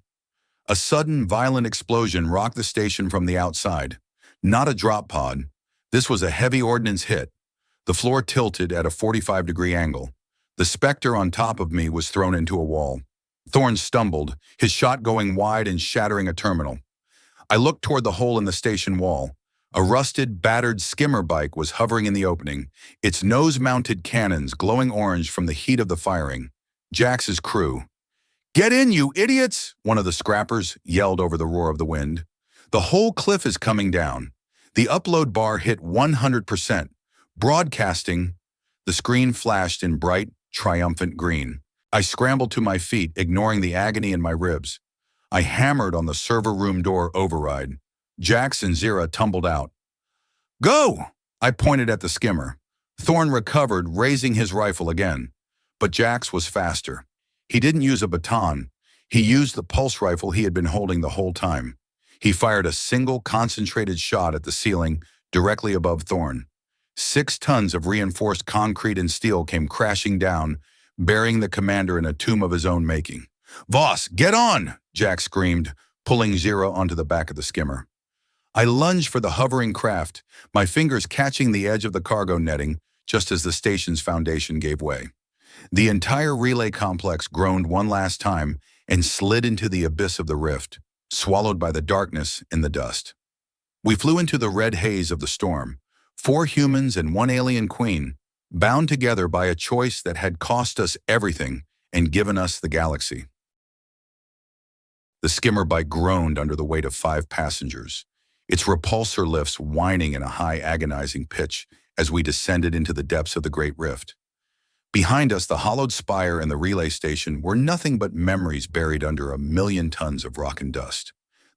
A: A sudden, violent explosion rocked the station from the outside. Not a drop pod. This was a heavy ordnance hit. The floor tilted at a 45-degree angle. The specter on top of me was thrown into a wall. Thorn stumbled, his shot going wide and shattering a terminal. I looked toward the hole in the station wall. A rusted, battered skimmer bike was hovering in the opening, its nose-mounted cannons glowing orange from the heat of the firing. Jax's crew. "Get in, you idiots!" one of the scrappers yelled over the roar of the wind. "The whole cliff is coming down." The upload bar hit 100%. Broadcasting. The screen flashed in bright, triumphant green. I scrambled to my feet, ignoring the agony in my ribs. I hammered on the server room door override. Jax and Zhyra tumbled out. "Go!" I pointed at the skimmer. Thorn recovered, raising his rifle again. But Jax was faster. He didn't use a baton. He used the pulse rifle he had been holding the whole time. He fired a single concentrated shot at the ceiling directly above Thorn. 6 tons of reinforced concrete and steel came crashing down, burying the commander in a tomb of his own making. "Voss, get on!" Jax screamed, pulling Zhyra onto the back of the skimmer. I lunged for the hovering craft, my fingers catching the edge of the cargo netting just as the station's foundation gave way. The entire relay complex groaned one last time and slid into the abyss of the rift, swallowed by the darkness and the dust. We flew into the red haze of the storm, 4 humans and 1 alien queen, bound together by a choice that had cost us everything and given us the galaxy. The skimmer bike groaned under the weight of 5 passengers, its repulsor lifts whining in a high agonizing pitch as we descended into the depths of the Great Rift. Behind us, the hollowed spire and the relay station were nothing but memories buried under 1,000,000 tons of rock and dust.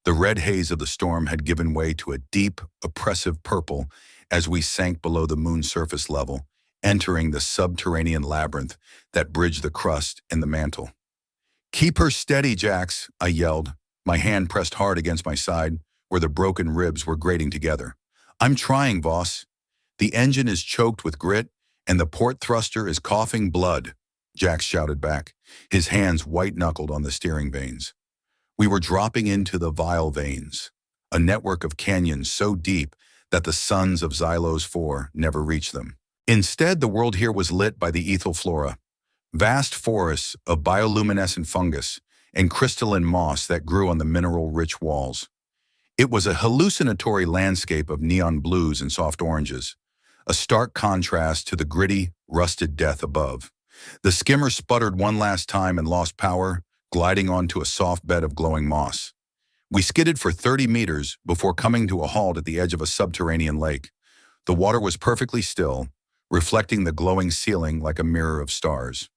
A: The red haze of the storm had given way to a deep, oppressive purple as we sank below the moon's surface level, entering the subterranean labyrinth that bridged the crust and the mantle. "Keep her steady, Jax," I yelled, my hand pressed hard against my side where the broken ribs were grating together. "I'm trying, Voss." "The engine is choked with grit, and the port thruster is coughing blood," Jax shouted back, his hands white-knuckled on the steering vanes. We were dropping into the vile veins, a network of canyons so deep that the suns of Xylos 4 never reached them. Instead, the world here was lit by the ethel flora, vast forests of bioluminescent fungus and crystalline moss that grew on the mineral-rich walls. It was a hallucinatory landscape of neon blues and soft oranges, a stark contrast to the gritty, rusted death above. The skimmer sputtered one last time and lost power, gliding onto a soft bed of glowing moss. We skidded for 30 meters before coming to a halt at the edge of a subterranean lake. The water was perfectly still, reflecting the glowing ceiling like a mirror of stars.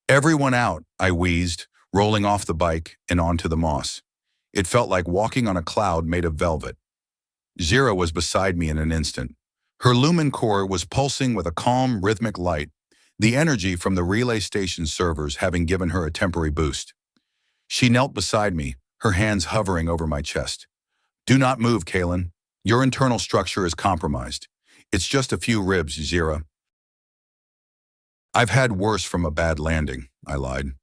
A: "Everyone out," I wheezed, rolling off the bike and onto the moss. It felt like walking on a cloud made of velvet. Zhyra was beside me in an instant. Her lumen core was pulsing with a calm, rhythmic light, the energy from the relay station servers having given her a temporary boost. She knelt beside me, her hands hovering over my chest. "Do not move, Kaelen. Your internal structure is compromised. It's just a few ribs, Zhyra." "I've had worse from a bad landing," I lied.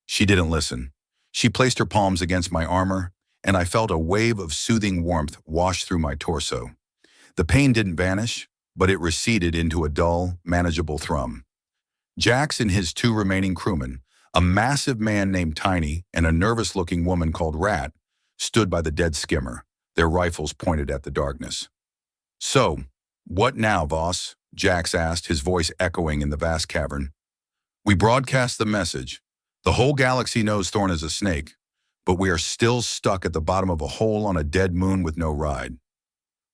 A: She didn't listen. She placed her palms against my armor, and I felt a wave of soothing warmth wash through my torso. The pain didn't vanish, but it receded into a dull, manageable thrum. Jax and his 2 remaining crewmen, a massive man named Tiny and a nervous-looking woman called Rat, stood by the dead skimmer, their rifles pointed at the darkness. "So, what now, Voss?" Jax asked, his voice echoing in the vast cavern. "We broadcast the message. The whole galaxy knows Thorn is a snake, but we are still stuck at the bottom of a hole on a dead moon with no ride."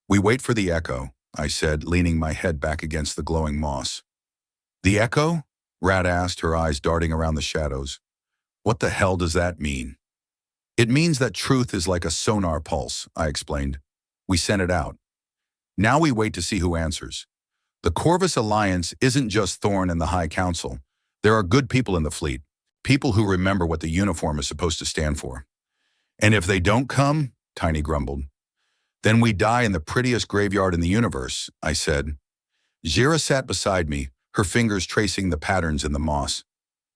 A: "We wait for the echo," I said, leaning my head back against the glowing moss. "The echo?" Rat asked, her eyes darting around the shadows. "What the hell does that mean?" "It means that truth is like a sonar pulse," I explained. "We sent it out. Now we wait to see who answers. The Corvus Alliance isn't just Thorn and the High Council. There are good people in the fleet, people who remember what the uniform is supposed to stand for. And if they don't come, Tiny grumbled, then we die in the prettiest graveyard in the universe, I said. Zhyra sat beside me, her fingers tracing the patterns in the moss.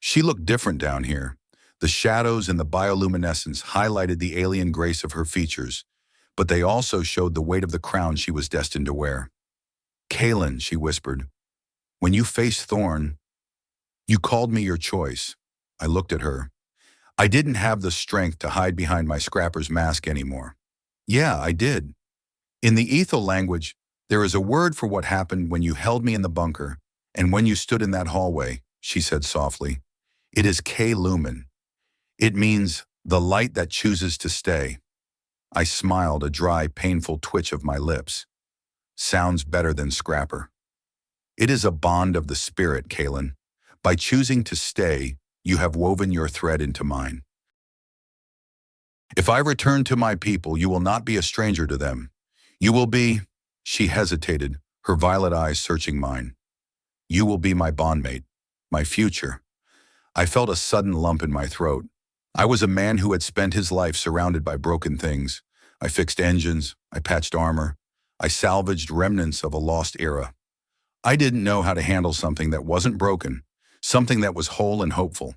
A: She looked different down here. The shadows and the bioluminescence highlighted the alien grace of her features, but they also showed the weight of the crown she was destined to wear. Kaelen, she whispered, when you faced Thorn, you called me your choice. I looked at her. I didn't have the strength to hide behind my scrapper's mask anymore. Yeah, I did. In the Ethel language, there is a word for what happened when you held me in the bunker and when you stood in that hallway, she said softly. It is K-Lumen. It means the light that chooses to stay. I smiled, a dry, painful twitch of my lips. Sounds better than scrapper. It is a bond of the spirit, Kaelen. By choosing to stay, you have woven your thread into mine. If I return to my people, you will not be a stranger to them. You will be, she hesitated, her violet eyes searching mine. You will be my bondmate, my future. I felt a sudden lump in my throat. I was a man who had spent his life surrounded by broken things. I fixed engines, I patched armor, I salvaged remnants of a lost era. I didn't know how to handle something that wasn't broken, something that was whole and hopeful.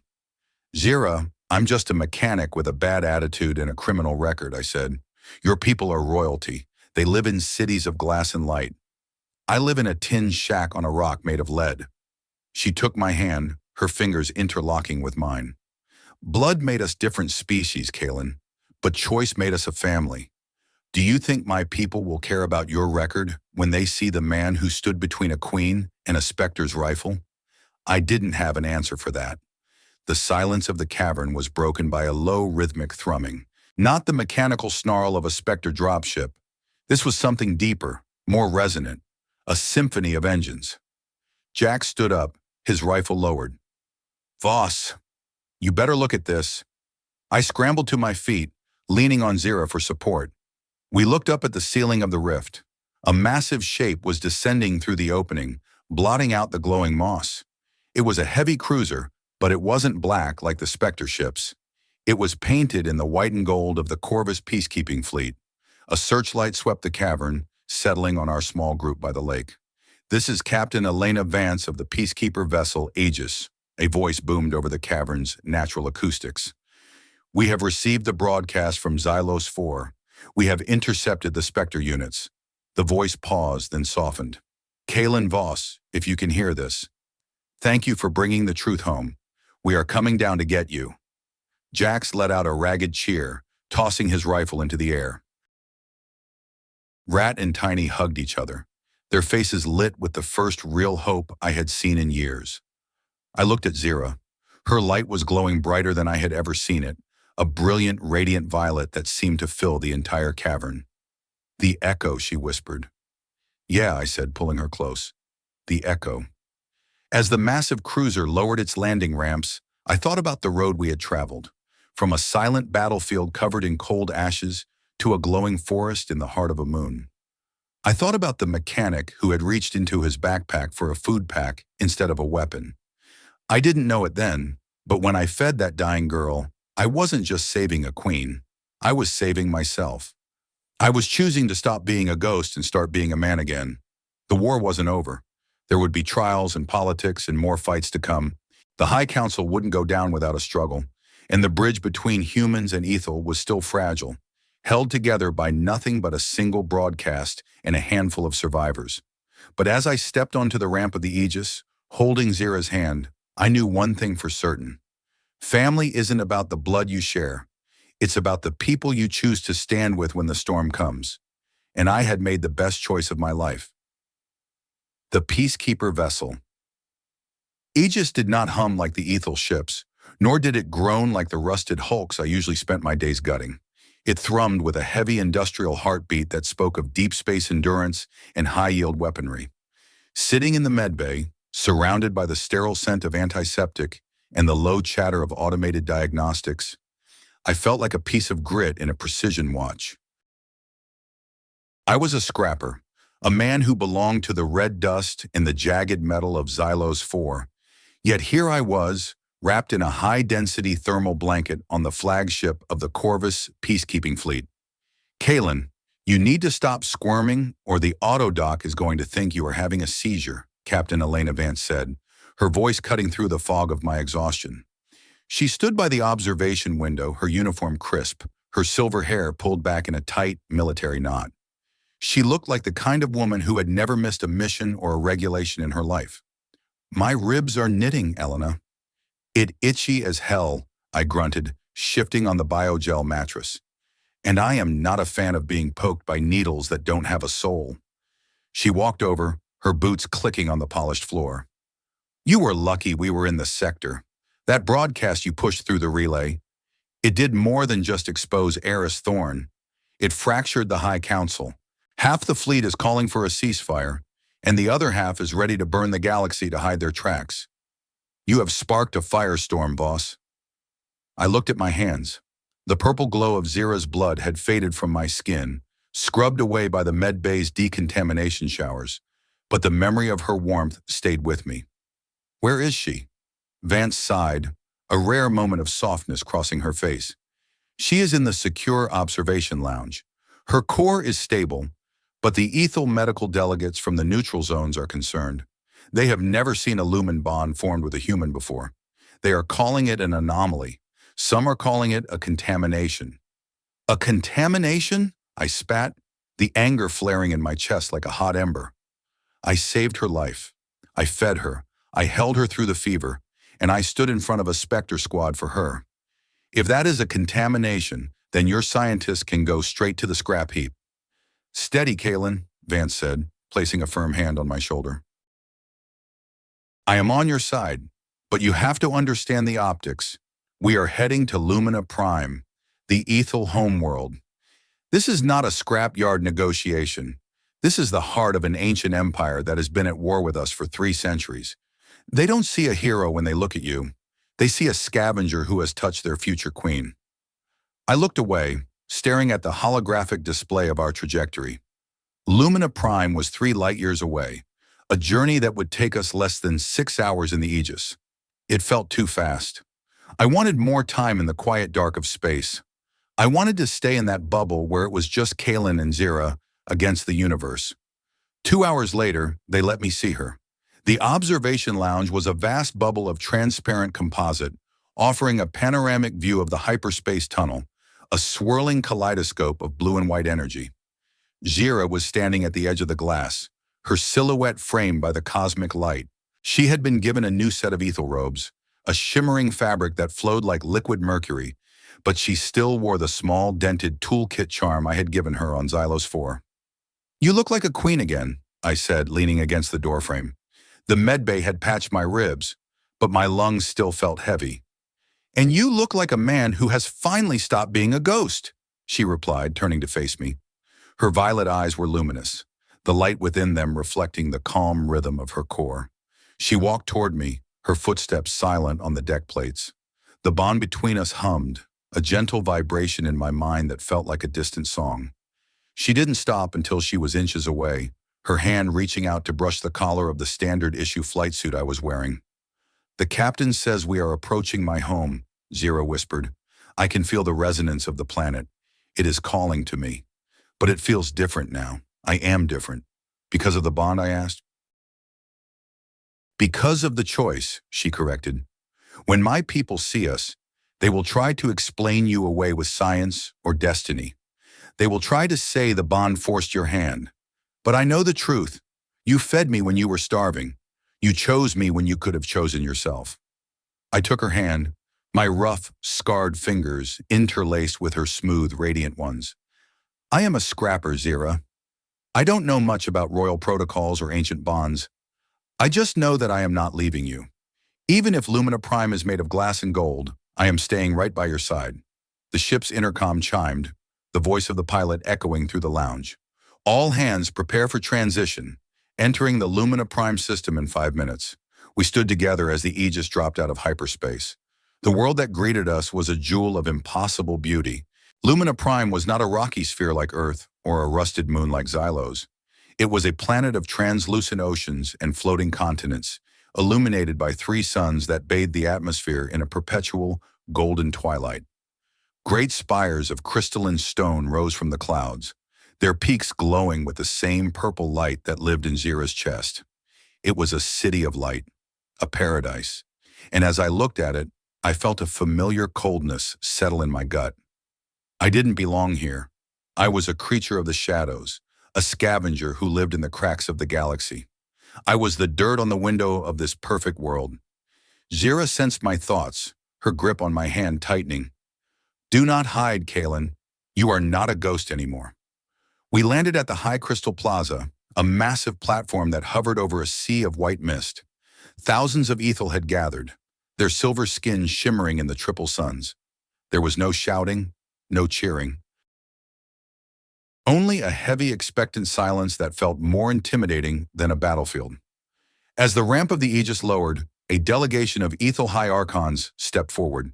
A: Zhyra, I'm just a mechanic with a bad attitude and a criminal record, I said. Your people are royalty. They live in cities of glass and light. I live in a tin shack on a rock made of lead. She took my hand, her fingers interlocking with mine. Blood made us different species, Kaelen, but choice made us a family. Do you think my people will care about your record when they see the man who stood between a queen and a specter's rifle? I didn't have an answer for that. The silence of the cavern was broken by a low rhythmic thrumming, not the mechanical snarl of a specter dropship. This was something deeper, more resonant, a symphony of engines. Jack stood up, his rifle lowered. Voss, you better look at this. I scrambled to my feet, leaning on Zhyra for support. We looked up at the ceiling of the rift. A massive shape was descending through the opening, blotting out the glowing moss. It was a heavy cruiser, but it wasn't black like the Spectre ships. It was painted in the white and gold of the Corvus peacekeeping fleet. A searchlight swept the cavern, settling on our small group by the lake. This is Captain Elena Vance of the peacekeeper vessel Aegis, a voice boomed over the cavern's natural acoustics. We have received the broadcast from Xylos 4. We have intercepted the Spectre units. The voice paused, then softened. Kaelen Voss, if you can hear this. Thank you for bringing the truth home. We are coming down to get you. Jax let out a ragged cheer, tossing his rifle into the air. Rat and Tiny hugged each other, their faces lit with the first real hope I had seen in years. I looked at Zhyra. Her light was glowing brighter than I had ever seen it, a brilliant, radiant violet that seemed to fill the entire cavern. The echo, she whispered. Yeah, I said, pulling her close. The echo. As the massive cruiser lowered its landing ramps, I thought about the road we had traveled, from a silent battlefield covered in cold ashes to a glowing forest in the heart of a moon. I thought about the mechanic who had reached into his backpack for a food pack instead of a weapon. I didn't know it then, but when I fed that dying girl, I wasn't just saving a queen. I was saving myself. I was choosing to stop being a ghost and start being a man again. The war wasn't over. There would be trials and politics and more fights to come. The High Council wouldn't go down without a struggle, and the bridge between humans and Ethel was still fragile, held together by nothing but a single broadcast and a handful of survivors. But as I stepped onto the ramp of the Aegis, holding Zhyra's hand, I knew one thing for certain. Family isn't about the blood you share. It's about the people you choose to stand with when the storm comes. And I had made the best choice of my life. The peacekeeper vessel. Aegis did not hum like the Ethel ships, nor did it groan like the rusted hulks I usually spent my days gutting. It thrummed with a heavy industrial heartbeat that spoke of deep space endurance and high-yield weaponry. Sitting in the medbay, surrounded by the sterile scent of antiseptic and the low chatter of automated diagnostics, I felt like a piece of grit in a precision watch. I was a scrapper, a man who belonged to the red dust in the jagged metal of Xylos 4. Yet here I was, wrapped in a high-density thermal blanket on the flagship of the Corvus peacekeeping fleet. Kaelen, you need to stop squirming or the autodoc is going to think you are having a seizure, Captain Elena Vance said, her voice cutting through the fog of my exhaustion. She stood by the observation window, her uniform crisp, her silver hair pulled back in a tight military knot. She looked like the kind of woman who had never missed a mission or a regulation in her life. My ribs are knitting, Elena. It itchy as hell, I grunted, shifting on the biogel mattress. And I am not a fan of being poked by needles that don't have a soul. She walked over, her boots clicking on the polished floor. You were lucky we were in the sector. That broadcast you pushed through the relay, it did more than just expose Eris Thorn. It fractured the High Council. Half the fleet is calling for a ceasefire, and the other half is ready to burn the galaxy to hide their tracks. You have sparked a firestorm, boss. I looked at my hands. The purple glow of Zhyra's blood had faded from my skin, scrubbed away by the medbay's decontamination showers, but the memory of her warmth stayed with me. Where is she? Vance sighed, a rare moment of softness crossing her face. She is in the secure observation lounge. Her core is stable, but the ethel medical delegates from the neutral zones are concerned. They have never seen a lumen bond formed with a human before. They are calling it an anomaly. Some are calling it a contamination. A contamination? I spat, the anger flaring in my chest like a hot ember. I saved her life. I fed her. I held her through the fever, and I stood in front of a Spectre squad for her. If that is a contamination, then your scientists can go straight to the scrap heap. Steady, Kaelen, Vance said, placing a firm hand on my shoulder. I am on your side, but you have to understand the optics. We are heading to Lumina Prime, the ethel homeworld. This is not a scrapyard negotiation. This is the heart of an ancient empire that has been at war with us for 3 centuries. They don't see a hero when they look at you. They see a scavenger who has touched their future queen. I looked away, staring at the holographic display of our trajectory. Lumina Prime was 3 light-years away, a journey that would take us less than 6 hours in the Aegis. It felt too fast. I wanted more time in the quiet dark of space. I wanted to stay in that bubble where it was just Kaelen and Zhyra against the universe. 2 hours later, they let me see her. The observation lounge was a vast bubble of transparent composite, offering a panoramic view of the hyperspace tunnel, a swirling kaleidoscope of blue and white energy. Zhyra was standing at the edge of the glass, her silhouette framed by the cosmic light. She had been given a new set of ethel robes, a shimmering fabric that flowed like liquid mercury, but she still wore the small, dented toolkit charm I had given her on Xylos 4. You look like a queen again, I said, leaning against the doorframe. The medbay had patched my ribs, but my lungs still felt heavy. And you look like a man who has finally stopped being a ghost, she replied, turning to face me. Her violet eyes were luminous, the light within them reflecting the calm rhythm of her core. She walked toward me, her footsteps silent on the deck plates. The bond between us hummed, a gentle vibration in my mind that felt like a distant song. She didn't stop until she was inches away, her hand reaching out to brush the collar of the standard-issue flight suit I was wearing. The captain says we are approaching my home, Zhyra whispered. I can feel the resonance of the planet. It is calling to me. But it feels different now. I am different. Because of the bond, I asked. Because of the choice, she corrected. When my people see us, they will try to explain you away with science or destiny. They will try to say the bond forced your hand. But I know the truth. You fed me when you were starving. You chose me when you could have chosen yourself. I took her hand, my rough, scarred fingers interlaced with her smooth, radiant ones. I am a scrapper, Zhyra. I don't know much about royal protocols or ancient bonds. I just know that I am not leaving you. Even if Lumina Prime is made of glass and gold, I am staying right by your side. The ship's intercom chimed, the voice of the pilot echoing through the lounge. All hands prepare for transition, entering the Lumina Prime system in 5 minutes. We stood together as the Aegis dropped out of hyperspace. The world that greeted us was a jewel of impossible beauty. Lumina Prime was not a rocky sphere like Earth or a rusted moon like Xylos. It was a planet of translucent oceans and floating continents, illuminated by three suns that bathed the atmosphere in a perpetual golden twilight. Great spires of crystalline stone rose from the clouds, their peaks glowing with the same purple light that lived in Zhyra's chest. It was a city of light, a paradise, and as I looked at it, I felt a familiar coldness settle in my gut. I didn't belong here. I was a creature of the shadows, a scavenger who lived in the cracks of the galaxy. I was the dirt on the window of this perfect world. Zhyra sensed my thoughts, her grip on my hand tightening. "Do not hide, Kaelen. You are not a ghost anymore." We landed at the High Crystal Plaza, a massive platform that hovered over a sea of white mist. Thousands of Ethel had gathered, their silver skins shimmering in the triple suns. There was no shouting, no cheering. Only a heavy, expectant silence that felt more intimidating than a battlefield. As the ramp of the Aegis lowered, a delegation of Ethel High Archons stepped forward.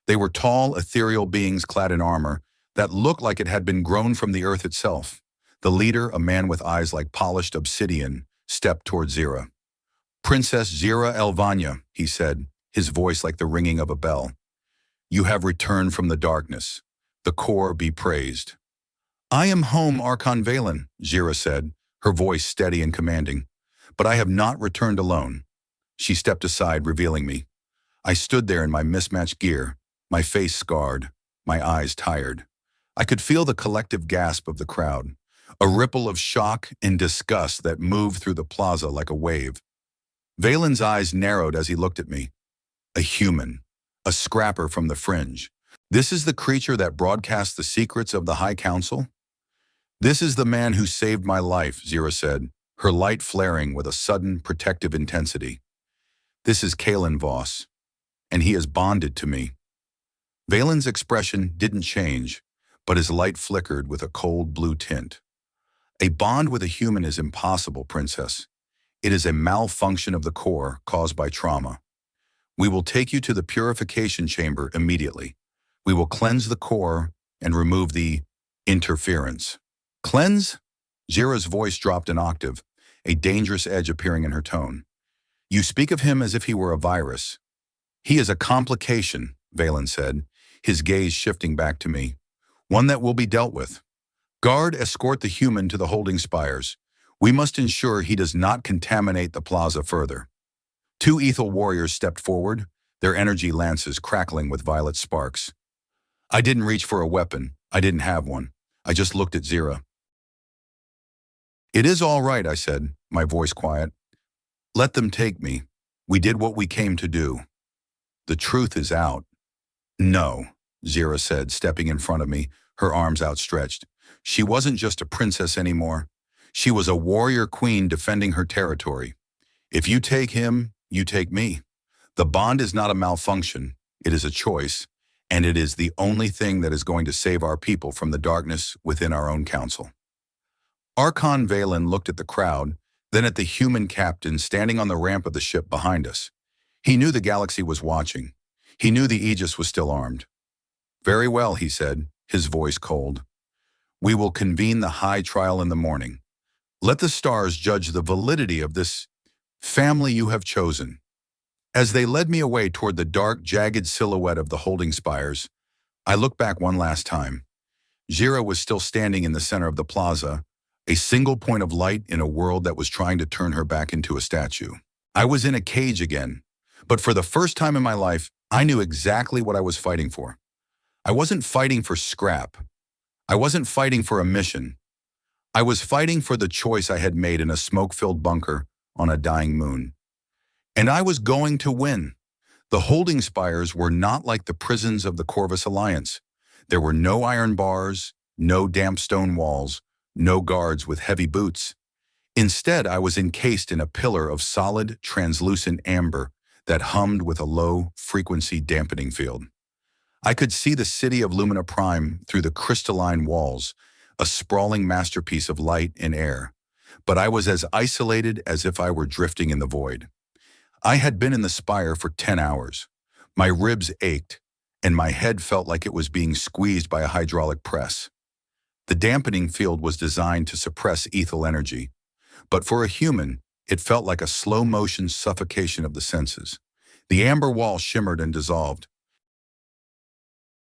A: They were tall, ethereal beings clad in armor that looked like it had been grown from the earth itself. The leader, a man with eyes like polished obsidian, stepped toward Zhyra. "Princess Zhyra Elvanya," he said, his voice like the ringing of a bell. "You have returned from the darkness. The core be praised." "I am home, Archon Valen," Zhyra said, her voice steady and commanding. "But I have not returned alone." She stepped aside, revealing me. I stood there in my mismatched gear, my face scarred, my eyes tired. I could feel the collective gasp of the crowd, a ripple of shock and disgust that moved through the plaza like a wave. Valen's eyes narrowed as he looked at me. A human, a scrapper from the fringe. This is the creature that broadcasts the secrets of the High Council? "This is the man who saved my life," Zhyra said, her light flaring with a sudden protective intensity. "This is Kaelen Voss, and he is bonded to me." Valen's expression didn't change, but his light flickered with a cold blue tint. "A bond with a human is impossible, Princess. It is a malfunction of the core caused by trauma. We will take you to the purification chamber immediately. We will cleanse the core and remove the interference." "Cleanse?" Zhyra's voice dropped an octave, a dangerous edge appearing in her tone. "You speak of him as if he were a virus." "He is a complication," Valen said, his gaze shifting back to me. "One that will be dealt with. Guard, escort the human to the holding spires. We must ensure he does not contaminate the plaza further." Two Ethel warriors stepped forward, their energy lances crackling with violet sparks. I didn't reach for a weapon. I didn't have one. I just looked at Zhyra. "It is all right," I said, my voice quiet. "Let them take me. We did what we came to do. The truth is out." "No," Zhyra said, stepping in front of me, her arms outstretched. She wasn't just a princess anymore. She was a warrior queen defending her territory. "If you take him, you take me. The bond is not a malfunction. It is a choice, and it is the only thing that is going to save our people from the darkness within our own council." Archon Valen looked at the crowd, then at the human captain standing on the ramp of the ship behind us. He knew the galaxy was watching. He knew the Aegis was still armed. "Very well," he said, his voice cold. "We will convene the high trial in the morning. Let the stars judge the validity of this family you have chosen." As they led me away toward the dark, jagged silhouette of the holding spires, I looked back one last time. Zhyra was still standing in the center of the plaza, a single point of light in a world that was trying to turn her back into a statue. I was in a cage again, but for the first time in my life, I knew exactly what I was fighting for. I wasn't fighting for scrap. I wasn't fighting for a mission. I was fighting for the choice I had made in a smoke-filled bunker on a dying moon. And I was going to win. The holding spires were not like the prisons of the Corvus Alliance. There were no iron bars, no damp stone walls, no guards with heavy boots. Instead, I was encased in a pillar of solid, translucent amber that hummed with a low-frequency dampening field. I could see the city of Lumina Prime through the crystalline walls, a sprawling masterpiece of light and air. But I was as isolated as if I were drifting in the void. I had been in the spire for 10 hours. My ribs ached, and my head felt like it was being squeezed by a hydraulic press. The dampening field was designed to suppress ethel energy, But for a human, it felt like a slow-motion suffocation of the senses. The amber wall shimmered and dissolved.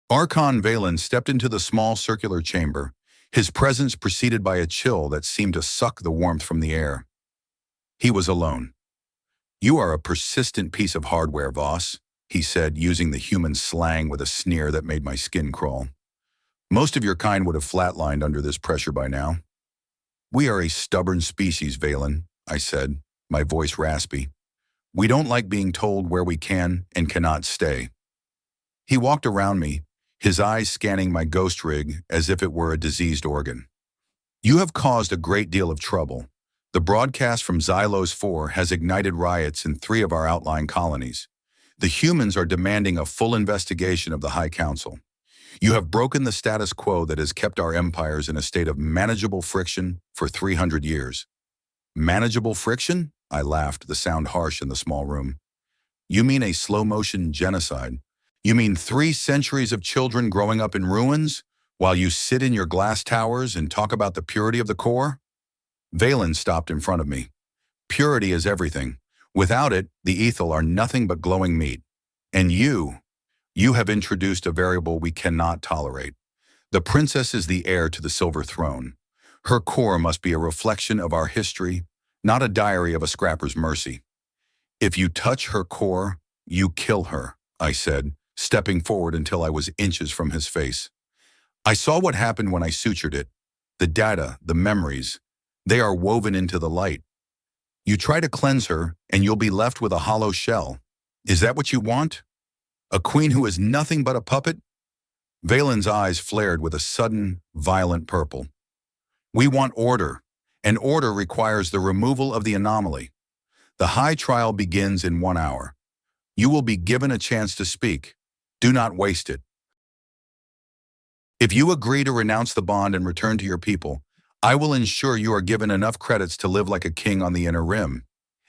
A: Archon Valen stepped into the small circular chamber, his presence preceded by a chill that seemed to suck the warmth from the air. He was alone. "You are a persistent piece of hardware, Voss," he said, using the human slang with a sneer that made my skin crawl. "Most of your kind would have flatlined under this pressure by now." "We are a stubborn species, Valen," I said, my voice raspy. "We don't like being told where we can and cannot stay." He walked around me, his eyes scanning my ghost rig as if it were a diseased organ. "You have caused a great deal of trouble. The broadcast from Xylos 4 has ignited riots in 3 of our outlying colonies. The humans are demanding a full investigation of the High Council. You have broken the status quo that has kept our empires in a state of manageable friction for 300 years. "Manageable friction?" I laughed, the sound harsh in the small room. "You mean a slow-motion genocide? You mean 3 centuries of children growing up in ruins, while you sit in your glass towers and talk about the purity of the core?" Valen stopped in front of me. "Purity is everything. Without it, the Ethel are nothing but glowing meat. And you have introduced a variable we cannot tolerate. The princess is the heir to the silver throne. Her core must be a reflection of our history, not a diary of a scrapper's mercy. If you touch her core, you kill her," I said, stepping forward until I was inches from his face. "I saw what happened when I sutured it. The data, the memories, they are woven into the light. You try to cleanse her, and you'll be left with a hollow shell. Is that what you want? A queen who is nothing but a puppet?" Valen's eyes flared with a sudden, violent purple. "We want order, and order requires the removal of the anomaly. The high trial begins in 1 hour. You will be given a chance to speak. Do not waste it. If you agree to renounce the bond and return to your people, I will ensure you are given enough credits to live like a king on the inner rim.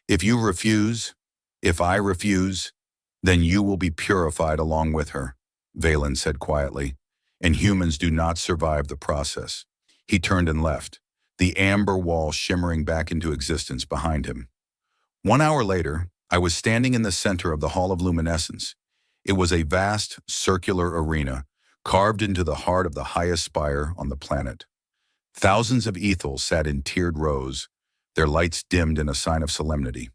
A: If I refuse, then you will be purified along with her," Valen said quietly, "and humans do not survive the process." He turned and left, the amber wall shimmering back into existence behind him. 1 hour later, I was standing in the center of the Hall of Luminescence. It was a vast, circular arena, carved into the heart of the highest spire on the planet. Thousands of Ethels sat in tiered rows, their lights dimmed in a sign of solemnity.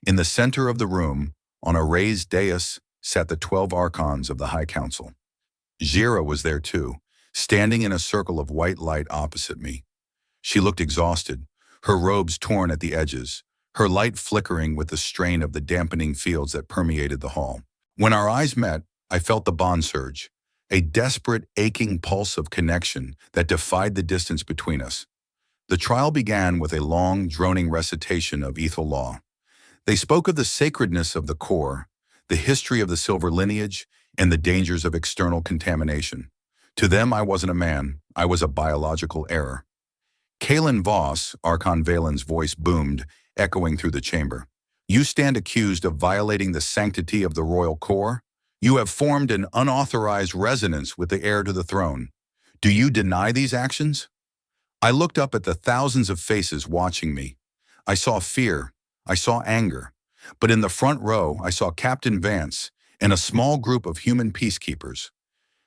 A: In the center of the room, on a raised dais, sat the 12 archons of the High Council. Zhyra was there too, standing in a circle of white light opposite me. She looked exhausted, her robes torn at the edges, her light flickering with the strain of the dampening fields that permeated the hall. When our eyes met, I felt the bond surge, a desperate, aching pulse of connection that defied the distance between us. The trial began with a long, droning recitation of Ethel law. They spoke of the sacredness of the core, the history of the silver lineage, and the dangers of external contamination. To them, I wasn't a man, I was a biological error. "Kaelen Voss," Archon Valen's voice boomed, echoing through the chamber. "You stand accused of violating the sanctity of the royal core. You have formed an unauthorized resonance with the heir to the throne. Do you deny these actions?" I looked up at the thousands of faces watching me. I saw fear, I saw anger, but in the front row I saw Captain Vance and a small group of human peacekeepers.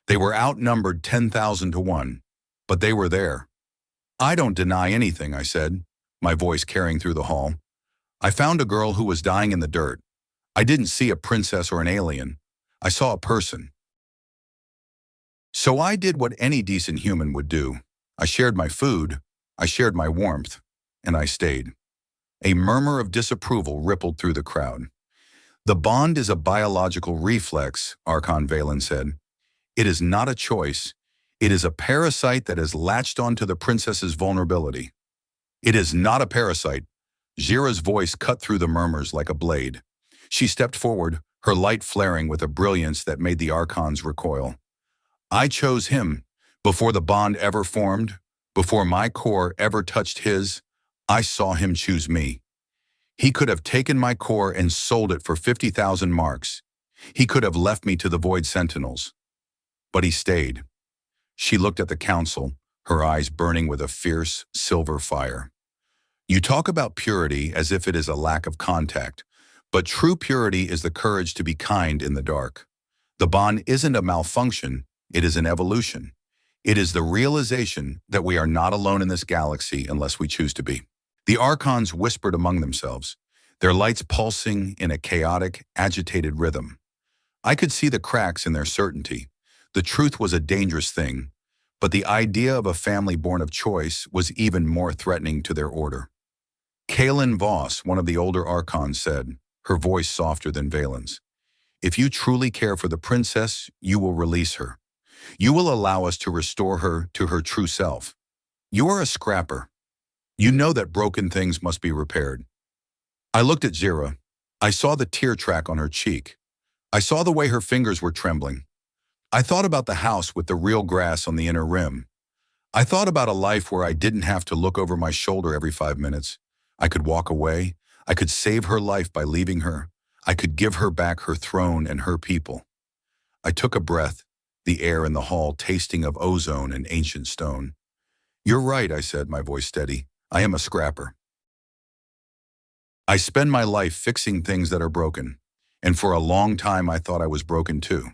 A: They were outnumbered 10,000 to 1, but they were there. "I don't deny anything," I said, my voice carrying through the hall. "I found a girl who was dying in the dirt. I didn't see a princess or an alien. I saw a person. So I did what any decent human would do. I shared my food, I shared my warmth, and I stayed." A murmur of disapproval rippled through the crowd. "The bond is a biological reflex," Archon Valen said. "It is not a choice. It is a parasite that has latched onto the princess's vulnerability." "It is not a parasite." Zhyra's voice cut through the murmurs like a blade. She stepped forward, her light flaring with a brilliance that made the archons recoil. "I chose him. Before the bond ever formed, before my core ever touched his, I saw him choose me. He could have taken my core and sold it for 50,000 marks. He could have left me to the Void Sentinels. But he stayed." She looked at the council, her eyes burning with a fierce, silver fire. You talk about purity as if it is a lack of contact, but true purity is the courage to be kind in the dark. The bond isn't a malfunction, it is an evolution. It is the realization that we are not alone in this galaxy unless we choose to be. The Archons whispered among themselves, their lights pulsing in a chaotic, agitated rhythm. I could see the cracks in their certainty. The truth was a dangerous thing, but the idea of a family born of choice was even more threatening to their order. Kaelen Voss, one of the older Archons, said, her voice softer than Valen's, "If you truly care for the princess, you will release her. You will allow us to restore her to her true self. You are a scrapper. You know that broken things must be repaired." I looked at Zhyra. I saw the tear track on her cheek. I saw the way her fingers were trembling. I thought about the house with the real grass on the inner rim. I thought about a life where I didn't have to look over my shoulder every 5 minutes. I could walk away. I could save her life by leaving her. I could give her back her throne and her people. I took a breath, the air in the hall tasting of ozone and ancient stone. "You're right," I said, my voice steady. "I am a scrapper. I spend my life fixing things that are broken. And for a long time I thought I was broken too.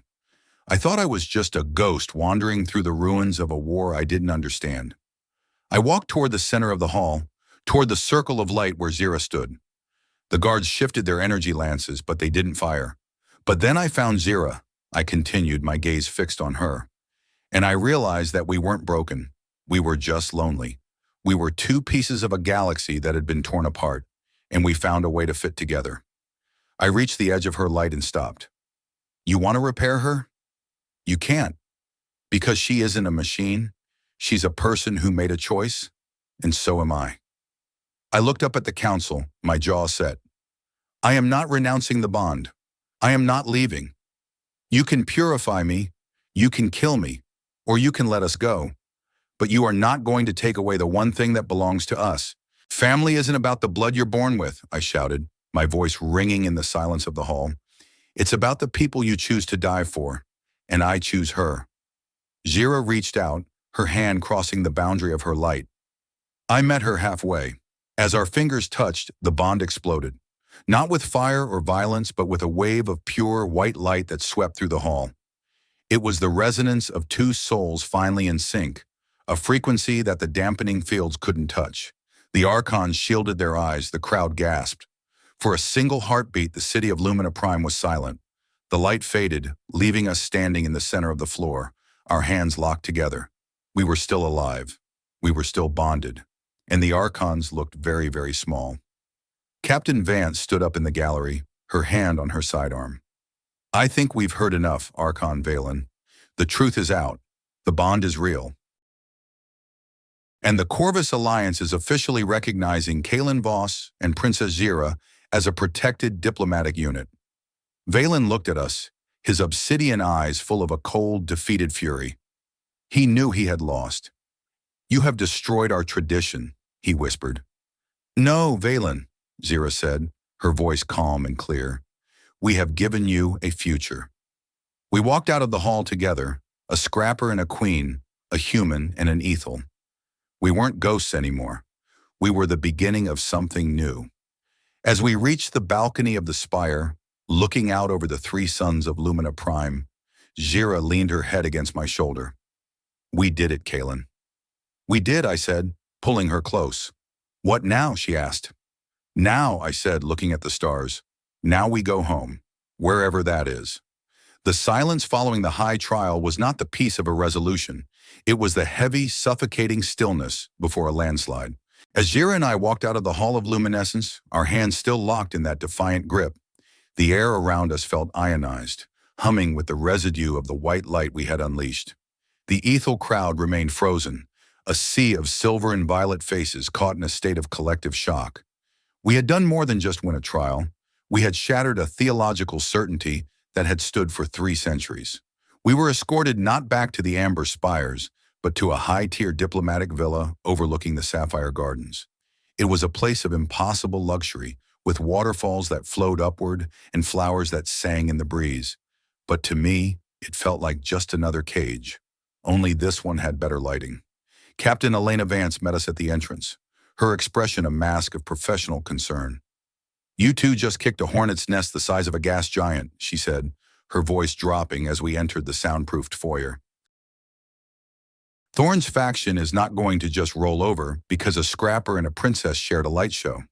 A: I thought I was just a ghost wandering through the ruins of a war I didn't understand." I walked toward the center of the hall, toward the circle of light where Zhyra stood. The guards shifted their energy lances, but they didn't fire. But then I found Zhyra. I continued, my gaze fixed on her. And I realized that we weren't broken. We were just lonely. We were two pieces of a galaxy that had been torn apart, and we found a way to fit together. I reached the edge of her light and stopped. "You want to repair her? You can't. Because she isn't a machine. She's a person who made a choice, and so am I." I looked up at the council, my jaw set. "I am not renouncing the bond. I am not leaving. You can purify me, you can kill me, or you can let us go. But you are not going to take away the one thing that belongs to us. Family isn't about the blood you're born with," I shouted, my voice ringing in the silence of the hall. "It's about the people you choose to die for, and I choose her." Zhyra reached out, her hand crossing the boundary of her light. I met her halfway. As our fingers touched, the bond exploded. Not with fire or violence, but with a wave of pure white light that swept through the hall. It was the resonance of two souls finally in sync, a frequency that the dampening fields couldn't touch. The Archons shielded their eyes, the crowd gasped. For a single heartbeat, the city of Lumina Prime was silent. The light faded, leaving us standing in the center of the floor, our hands locked together. We were still alive. We were still bonded. And the Archons looked very, very small. Captain Vance stood up in the gallery, her hand on her sidearm. "I think we've heard enough, Archon Valen. The truth is out. The bond is real. And the Corvus Alliance is officially recognizing Kaelen Voss and Princess Zhyra as a protected diplomatic unit." Valen looked at us, his obsidian eyes full of a cold, defeated fury. He knew he had lost. "You have destroyed our tradition," he whispered. "No, Valen," Zhyra said, her voice calm and clear. "We have given you a future." We walked out of the hall together, a scrapper and a queen, a human and an ethel. We weren't ghosts anymore. We were the beginning of something new. As we reached the balcony of the spire, looking out over the three suns of Lumina Prime, Zhyra leaned her head against my shoulder. "We did it, Kaelen." "We did," I said, pulling her close. "What now?" she asked. "Now," I said, looking at the stars. "Now we go home, wherever that is." The silence following the high trial was not the peace of a resolution. It was the heavy, suffocating stillness before a landslide. As Zhyra and I walked out of the Hall of Luminescence, our hands still locked in that defiant grip, the air around us felt ionized, humming with the residue of the white light we had unleashed. The ethel crowd remained frozen, a sea of silver and violet faces caught in a state of collective shock. We had done more than just win a trial. We had shattered a theological certainty that had stood for 3 centuries. We were escorted not back to the Amber Spires, but to a high-tier diplomatic villa overlooking the Sapphire Gardens. It was a place of impossible luxury, with waterfalls that flowed upward and flowers that sang in the breeze. But to me, it felt like just another cage. Only this one had better lighting. Captain Elena Vance met us at the entrance. her expression a mask of professional concern. "You two just kicked a hornet's nest the size of a gas giant," she said, her voice dropping as we entered the soundproofed foyer. "Thorne's faction is not going to just roll over because a scrapper and a princess shared a light show."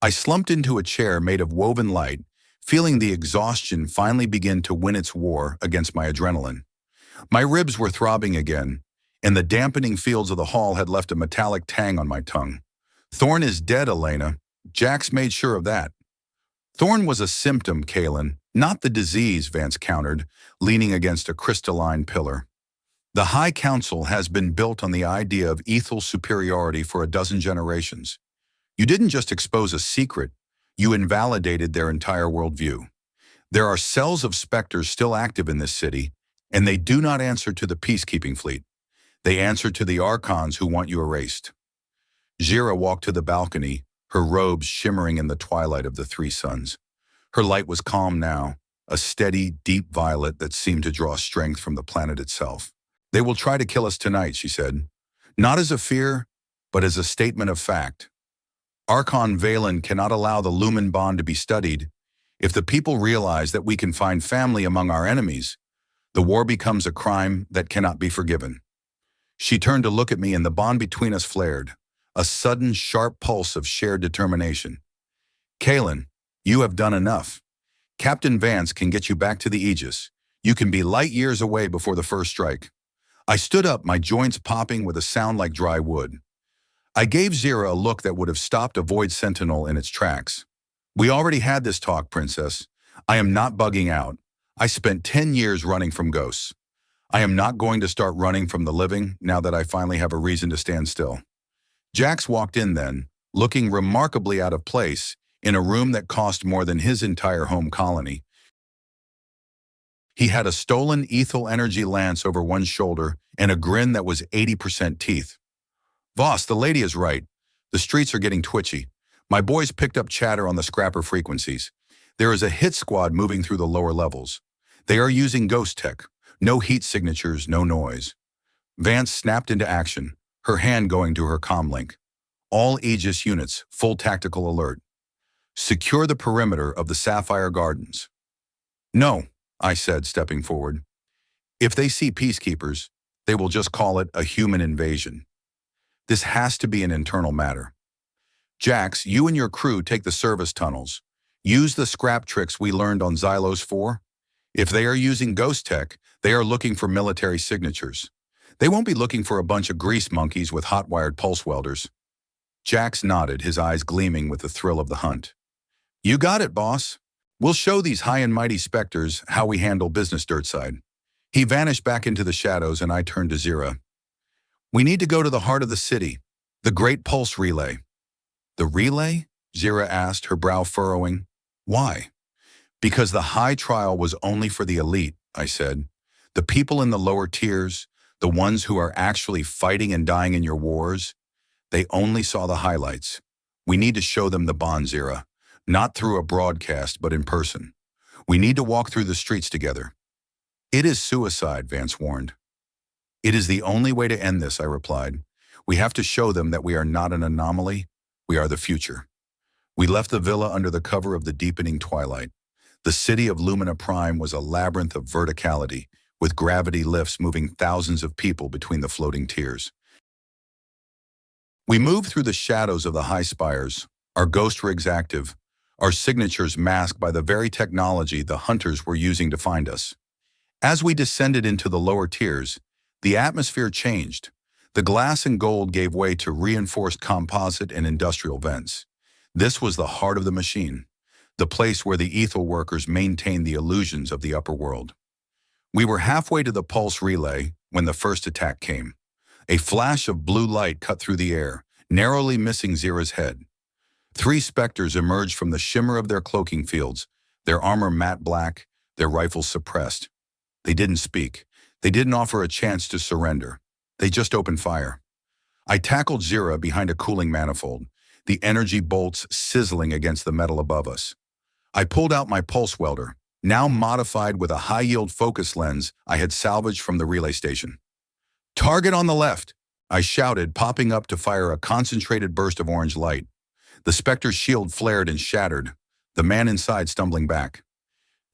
A: I slumped into a chair made of woven light, feeling the exhaustion finally begin to win its war against my adrenaline. My ribs were throbbing again, and the dampening fields of the hall had left a metallic tang on my tongue. "Thorne is dead, Elena. Jax made sure of that." "Thorne was a symptom, Kaelen, not the disease," Vance countered, leaning against a crystalline pillar. "The High Council has been built on the idea of ethel superiority for a dozen generations. You didn't just expose a secret, you invalidated their entire worldview. There are cells of specters still active in this city, and they do not answer to the peacekeeping fleet. They answer to the Archons who want you erased." Zhyra walked to the balcony, her robes shimmering in the twilight of the three suns. Her light was calm now, a steady, deep violet that seemed to draw strength from the planet itself. "They will try to kill us tonight," she said. "Not as a fear, but as a statement of fact. Archon Valen cannot allow the Lumen bond to be studied. If the people realize that we can find family among our enemies, the war becomes a crime that cannot be forgiven." She turned to look at me and the bond between us flared, a sudden, sharp pulse of shared determination. "Kaelen, you have done enough. Captain Vance can get you back to the Aegis. You can be light years away before the first strike." I stood up, my joints popping with a sound like dry wood. I gave Zhyra a look that would have stopped a void sentinel in its tracks. "We already had this talk, Princess. I am not bugging out. I spent 10 years running from ghosts. I am not going to start running from the living now that I finally have a reason to stand still." Jax walked in then, looking remarkably out of place in a room that cost more than his entire home colony. He had a stolen ethel energy lance over one shoulder and a grin that was 80% teeth. "Voss, the lady is right. The streets are getting twitchy. My boys picked up chatter on the scrapper frequencies. There is a hit squad moving through the lower levels. They are using ghost tech. No heat signatures, no noise." Vance snapped into action, her hand going to her comlink. "All Aegis units, full tactical alert. Secure the perimeter of the Sapphire Gardens." "No," I said, stepping forward. "If they see peacekeepers, they will just call it a human invasion. This has to be an internal matter. Jax, you and your crew take the service tunnels. Use the scrap tricks we learned on Xylos 4. If they are using ghost tech, they are looking for military signatures. They won't be looking for a bunch of grease monkeys with hot-wired pulse welders." Jax nodded, his eyes gleaming with the thrill of the hunt. "You got it, boss. We'll show these high and mighty specters how we handle business dirtside." He vanished back into the shadows and I turned to Zhyra. "We need to go to the heart of the city, the Great Pulse Relay." "The relay?" Zhyra asked, her brow furrowing. "Why?" "Because the high trial was only for the elite," I said. "The people in the lower tiers, the ones who are actually fighting and dying in your wars, they only saw the highlights. We need to show them the bond, Zhyra, not through a broadcast, but in person. We need to walk through the streets together." "It is suicide," Vance warned. "It is the only way to end this," I replied. "We have to show them that we are not an anomaly, we are the future." We left the villa under the cover of the deepening twilight. The city of Lumina Prime was a labyrinth of verticality, with gravity lifts moving thousands of people between the floating tiers. We moved through the shadows of the high spires, our ghost rigs active, our signatures masked by the very technology the hunters were using to find us. As we descended into the lower tiers, the atmosphere changed. The glass and gold gave way to reinforced composite and industrial vents. This was the heart of the machine, the place where the ethel workers maintained the illusions of the upper world. We were halfway to the pulse relay when the first attack came. A flash of blue light cut through the air, narrowly missing Zhyra's head. 3 specters emerged from the shimmer of their cloaking fields, their armor matte black, their rifles suppressed. They didn't speak. They didn't offer a chance to surrender. They just opened fire. I tackled Zhyra behind a cooling manifold, the energy bolts sizzling against the metal above us. I pulled out my pulse welder, now modified with a high-yield focus lens I had salvaged from the relay station. "Target on the left," I shouted, popping up to fire a concentrated burst of orange light. The Spectre's shield flared and shattered, the man inside stumbling back.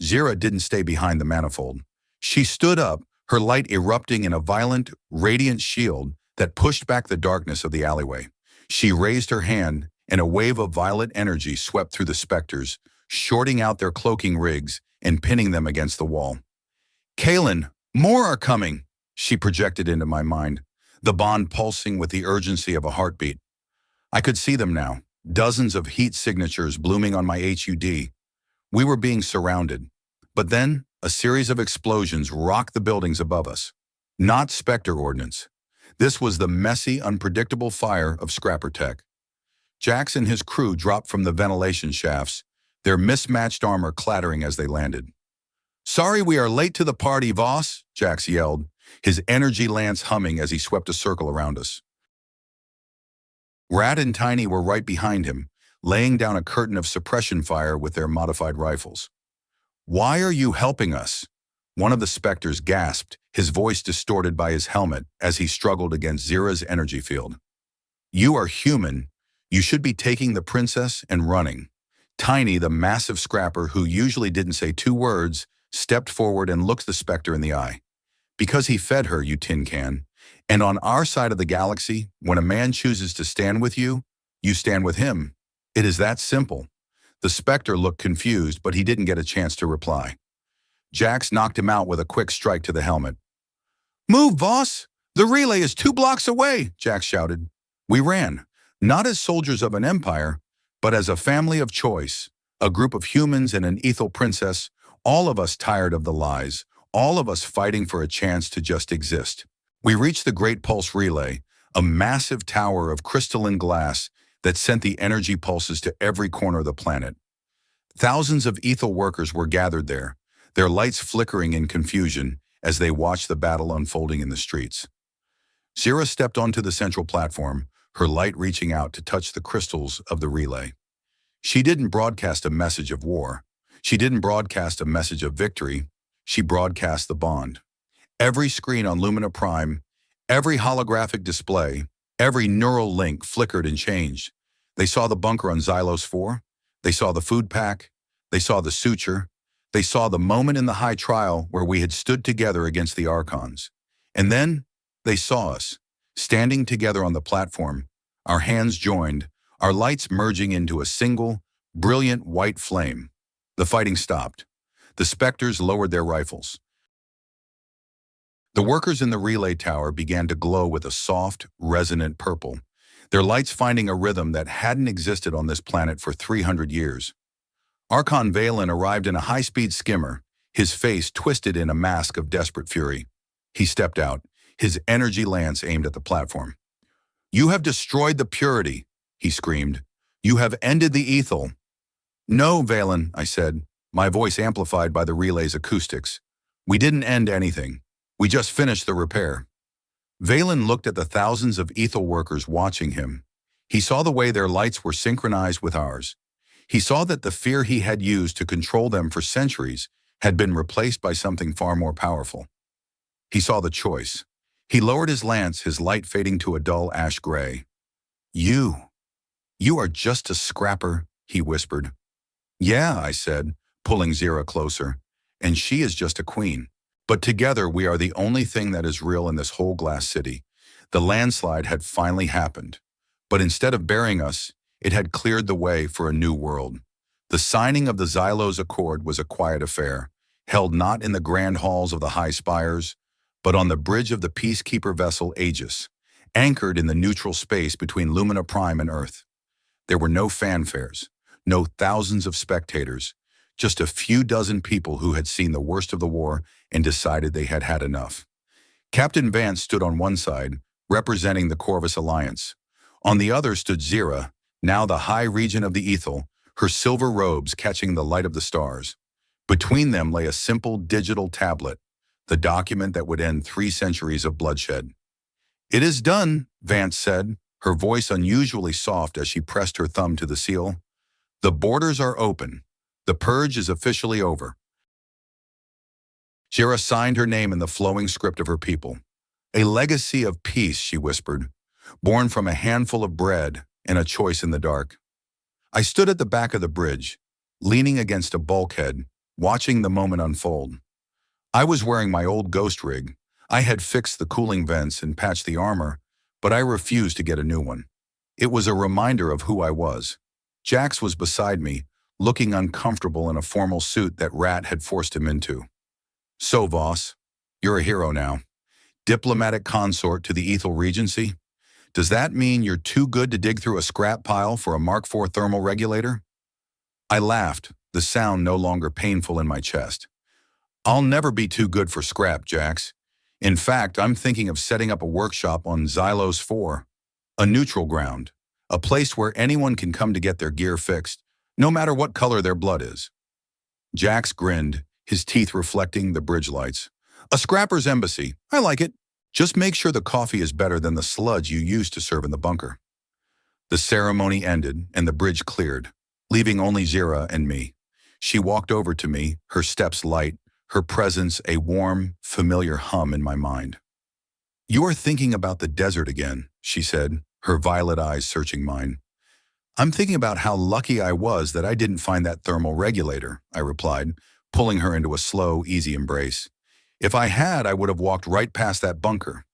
A: Zhyra didn't stay behind the manifold. She stood up, her light erupting in a violent, radiant shield that pushed back the darkness of the alleyway. She raised her hand, and a wave of violet energy swept through the Spectres, shorting out their cloaking rigs and pinning them against the wall. "Kaelen, more are coming," she projected into my mind, the bond pulsing with the urgency of a heartbeat. I could see them now, dozens of heat signatures blooming on my HUD. We were being surrounded. But then, a series of explosions rocked the buildings above us. Not Spectre ordnance. This was the messy, unpredictable fire of scrapper tech. Jax and his crew dropped from the ventilation shafts, their mismatched armor clattering as they landed. "Sorry we are late to the party, Voss," Jax yelled, his energy lance humming as he swept a circle around us. Rat and Tiny were right behind him, laying down a curtain of suppression fire with their modified rifles. "Why are you helping us?" One of the Spectres gasped, his voice distorted by his helmet as he struggled against Zhyra's energy field. "You are human. You should be taking the princess and running." Tiny, the massive scrapper who usually didn't say 2 words, stepped forward and looked the Spectre in the eye. "Because he fed her, you tin can. And on our side of the galaxy, when a man chooses to stand with you, you stand with him. It is that simple." The Spectre looked confused, but he didn't get a chance to reply. Jax knocked him out with a quick strike to the helmet. "Move, Voss! The relay is 2 blocks away!" Jax shouted. We ran, not as soldiers of an empire, but as a family of choice, a group of humans and an ethel princess, all of us tired of the lies, all of us fighting for a chance to just exist. We reached the Great Pulse Relay, a massive tower of crystalline glass that sent the energy pulses to every corner of the planet. Thousands of ethel workers were gathered there, their lights flickering in confusion as they watched the battle unfolding in the streets. Zhyra stepped onto the central platform, her light reaching out to touch the crystals of the relay. She didn't broadcast a message of war. She didn't broadcast a message of victory. She broadcast the bond. Every screen on Lumina Prime, every holographic display, every neural link flickered and changed. They saw the bunker on Xylos 4. They saw the food pack. They saw the suture. They saw the moment in the high trial where we had stood together against the Archons. And then they saw us, standing together on the platform, our hands joined, our lights merging into a single, brilliant white flame. The fighting stopped. The Spectres lowered their rifles. The workers in the relay tower began to glow with a soft, resonant purple, their lights finding a rhythm that hadn't existed on this planet for 300 years. Archon Valen arrived in a high-speed skimmer, his face twisted in a mask of desperate fury. He stepped out, his energy lance aimed at the platform. "You have destroyed the purity," he screamed. "You have ended the ethel." "No, Valen," I said, my voice amplified by the relay's acoustics. "We didn't end anything. We just finished the repair." Valen looked at the thousands of ethel workers watching him. He saw the way their lights were synchronized with ours. He saw that the fear he had used to control them for centuries had been replaced by something far more powerful. He saw the choice. He lowered his lance, his light fading to a dull ash gray. You are just a scrapper," he whispered. "Yeah," I said, pulling Zhyra closer. "And she is just a queen. But together we are the only thing that is real in this whole glass city." The landslide had finally happened. But instead of burying us, it had cleared the way for a new world. The signing of the Xylos Accord was a quiet affair, held not in the grand halls of the high spires, but on the bridge of the peacekeeper vessel Aegis, anchored in the neutral space between Lumina Prime and Earth. There were no fanfares, no thousands of spectators, just a few dozen people who had seen the worst of the war and decided they had had enough. Captain Vance stood on one side, representing the Corvus Alliance. On the other stood Zhyra, now the High Regent of the Ethel, her silver robes catching the light of the stars. Between them lay a simple digital tablet, the document that would end 3 centuries of bloodshed. "It is done," Vance said, her voice unusually soft as she pressed her thumb to the seal. "The borders are open. The purge is officially over." Zhyra signed her name in the flowing script of her people. A legacy of peace, she whispered, born from a handful of bread and a choice in the dark. I stood at the back of the bridge, leaning against a bulkhead, watching the moment unfold. I was wearing my old ghost rig. I had fixed the cooling vents and patched the armor, but I refused to get a new one. It was a reminder of who I was. Jax was beside me, looking uncomfortable in a formal suit that Rat had forced him into. So, Voss, you're a hero now. Diplomatic consort to the Ethel Regency? Does that mean you're too good to dig through a scrap pile for a Mark IV thermal regulator? I laughed, the sound no longer painful in my chest. I'll never be too good for scrap, Jax. In fact, I'm thinking of setting up a workshop on Xylos 4, a neutral ground, a place where anyone can come to get their gear fixed, no matter what color their blood is. Jax grinned, his teeth reflecting the bridge lights. A scrapper's embassy. I like it. Just make sure the coffee is better than the sludge you used to serve in the bunker. The ceremony ended and the bridge cleared, leaving only Zhyra and me. She walked over to me, her steps light, her presence a warm, familiar hum in my mind. You are thinking about the desert again, she said, her violet eyes searching mine. I'm thinking about how lucky I was that I didn't find that thermal regulator, I replied, pulling her into a slow, easy embrace. If I had, I would have walked right past that bunker.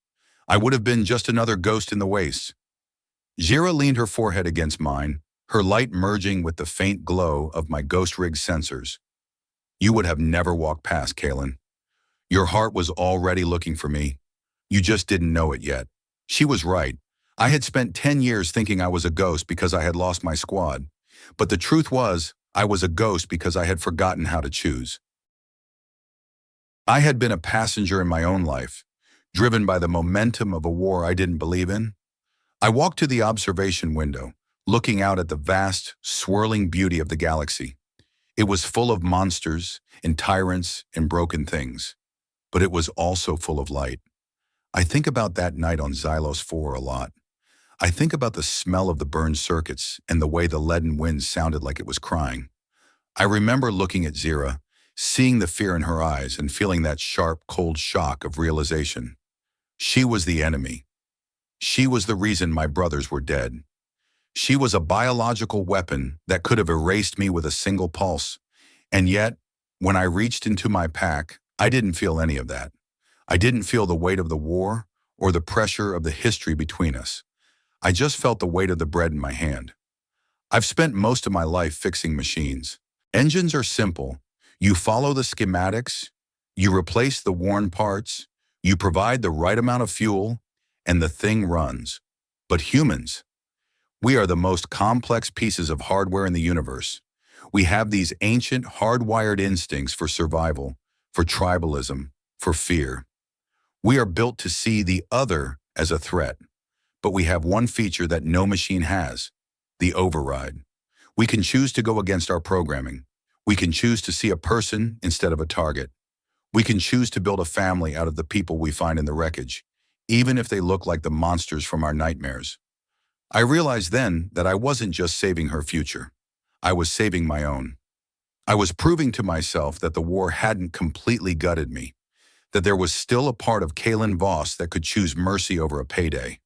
A: I would have been just another ghost in the waste. Zhyra leaned her forehead against mine, her light merging with the faint glow of my ghost rig sensors. You would have never walked past, Kaelen. Your heart was already looking for me. You just didn't know it yet. She was right. I had spent 10 years thinking I was a ghost because I had lost my squad. But the truth was, I was a ghost because I had forgotten how to choose. I had been a passenger in my own life, driven by the momentum of a war I didn't believe in. I walked to the observation window, looking out at the vast, swirling beauty of the galaxy. It was full of monsters and tyrants and broken things, but it was also full of light. I think about that night on Xylos 4 a lot. I think about the smell of the burned circuits and the way the leaden wind sounded like it was crying. I remember looking at Zhyra, seeing the fear in her eyes and feeling that sharp, cold shock of realization. She was the enemy. She was the reason my brothers were dead. She was a biological weapon that could have erased me with a single pulse. And yet, when I reached into my pack, I didn't feel any of that. I didn't feel the weight of the war or the pressure of the history between us. I just felt the weight of the bread in my hand. I've spent most of my life fixing machines. Engines are simple. You follow the schematics, you replace the worn parts, you provide the right amount of fuel, and the thing runs. But humans, we are the most complex pieces of hardware in the universe. We have these ancient, hardwired instincts for survival, for tribalism, for fear. We are built to see the other as a threat. But we have one feature that no machine has, the override. We can choose to go against our programming. We can choose to see a person instead of a target. We can choose to build a family out of the people we find in the wreckage, even if they look like the monsters from our nightmares. I realized then that I wasn't just saving her future. I was saving my own. I was proving to myself that the war hadn't completely gutted me, that there was still a part of Kaelen Voss that could choose mercy over a payday.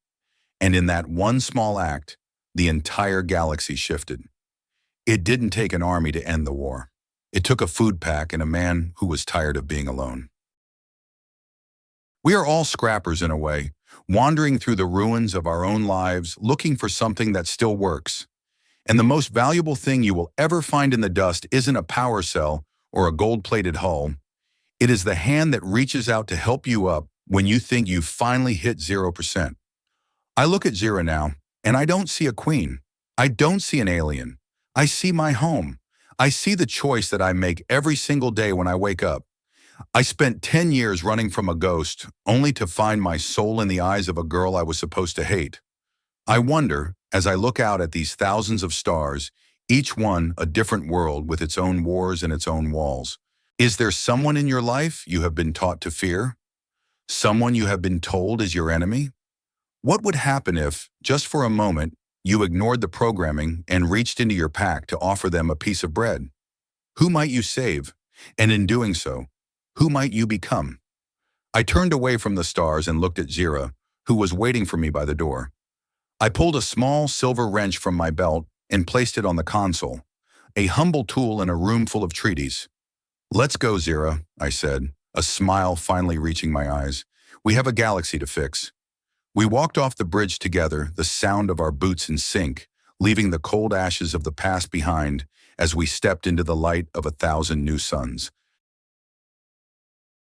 A: And in that one small act, the entire galaxy shifted. It didn't take an army to end the war. It took a food pack and a man who was tired of being alone. We are all scrappers in a way, wandering through the ruins of our own lives, looking for something that still works. And the most valuable thing you will ever find in the dust isn't a power cell or a gold-plated hull. It is the hand that reaches out to help you up when you think you've finally hit 0%. I look at Zhyra now, and I don't see a queen. I don't see an alien. I see my home. I see the choice that I make every single day when I wake up. I spent 10 years running from a ghost, only to find my soul in the eyes of a girl I was supposed to hate. I wonder, as I look out at these thousands of stars, each one a different world with its own wars and its own walls. Is there someone in your life you have been taught to fear? Someone you have been told is your enemy? What would happen if, just for a moment, you ignored the programming and reached into your pack to offer them a piece of bread? Who might you save? And in doing so, who might you become? I turned away from the stars and looked at Zhyra, who was waiting for me by the door. I pulled a small silver wrench from my belt and placed it on the console, a humble tool in a room full of treaties. Let's go, Zhyra, I said, a smile finally reaching my eyes. We have a galaxy to fix. We walked off the bridge together, the sound of our boots in sync, leaving the cold ashes of the past behind as we stepped into the light of 1,000 new suns.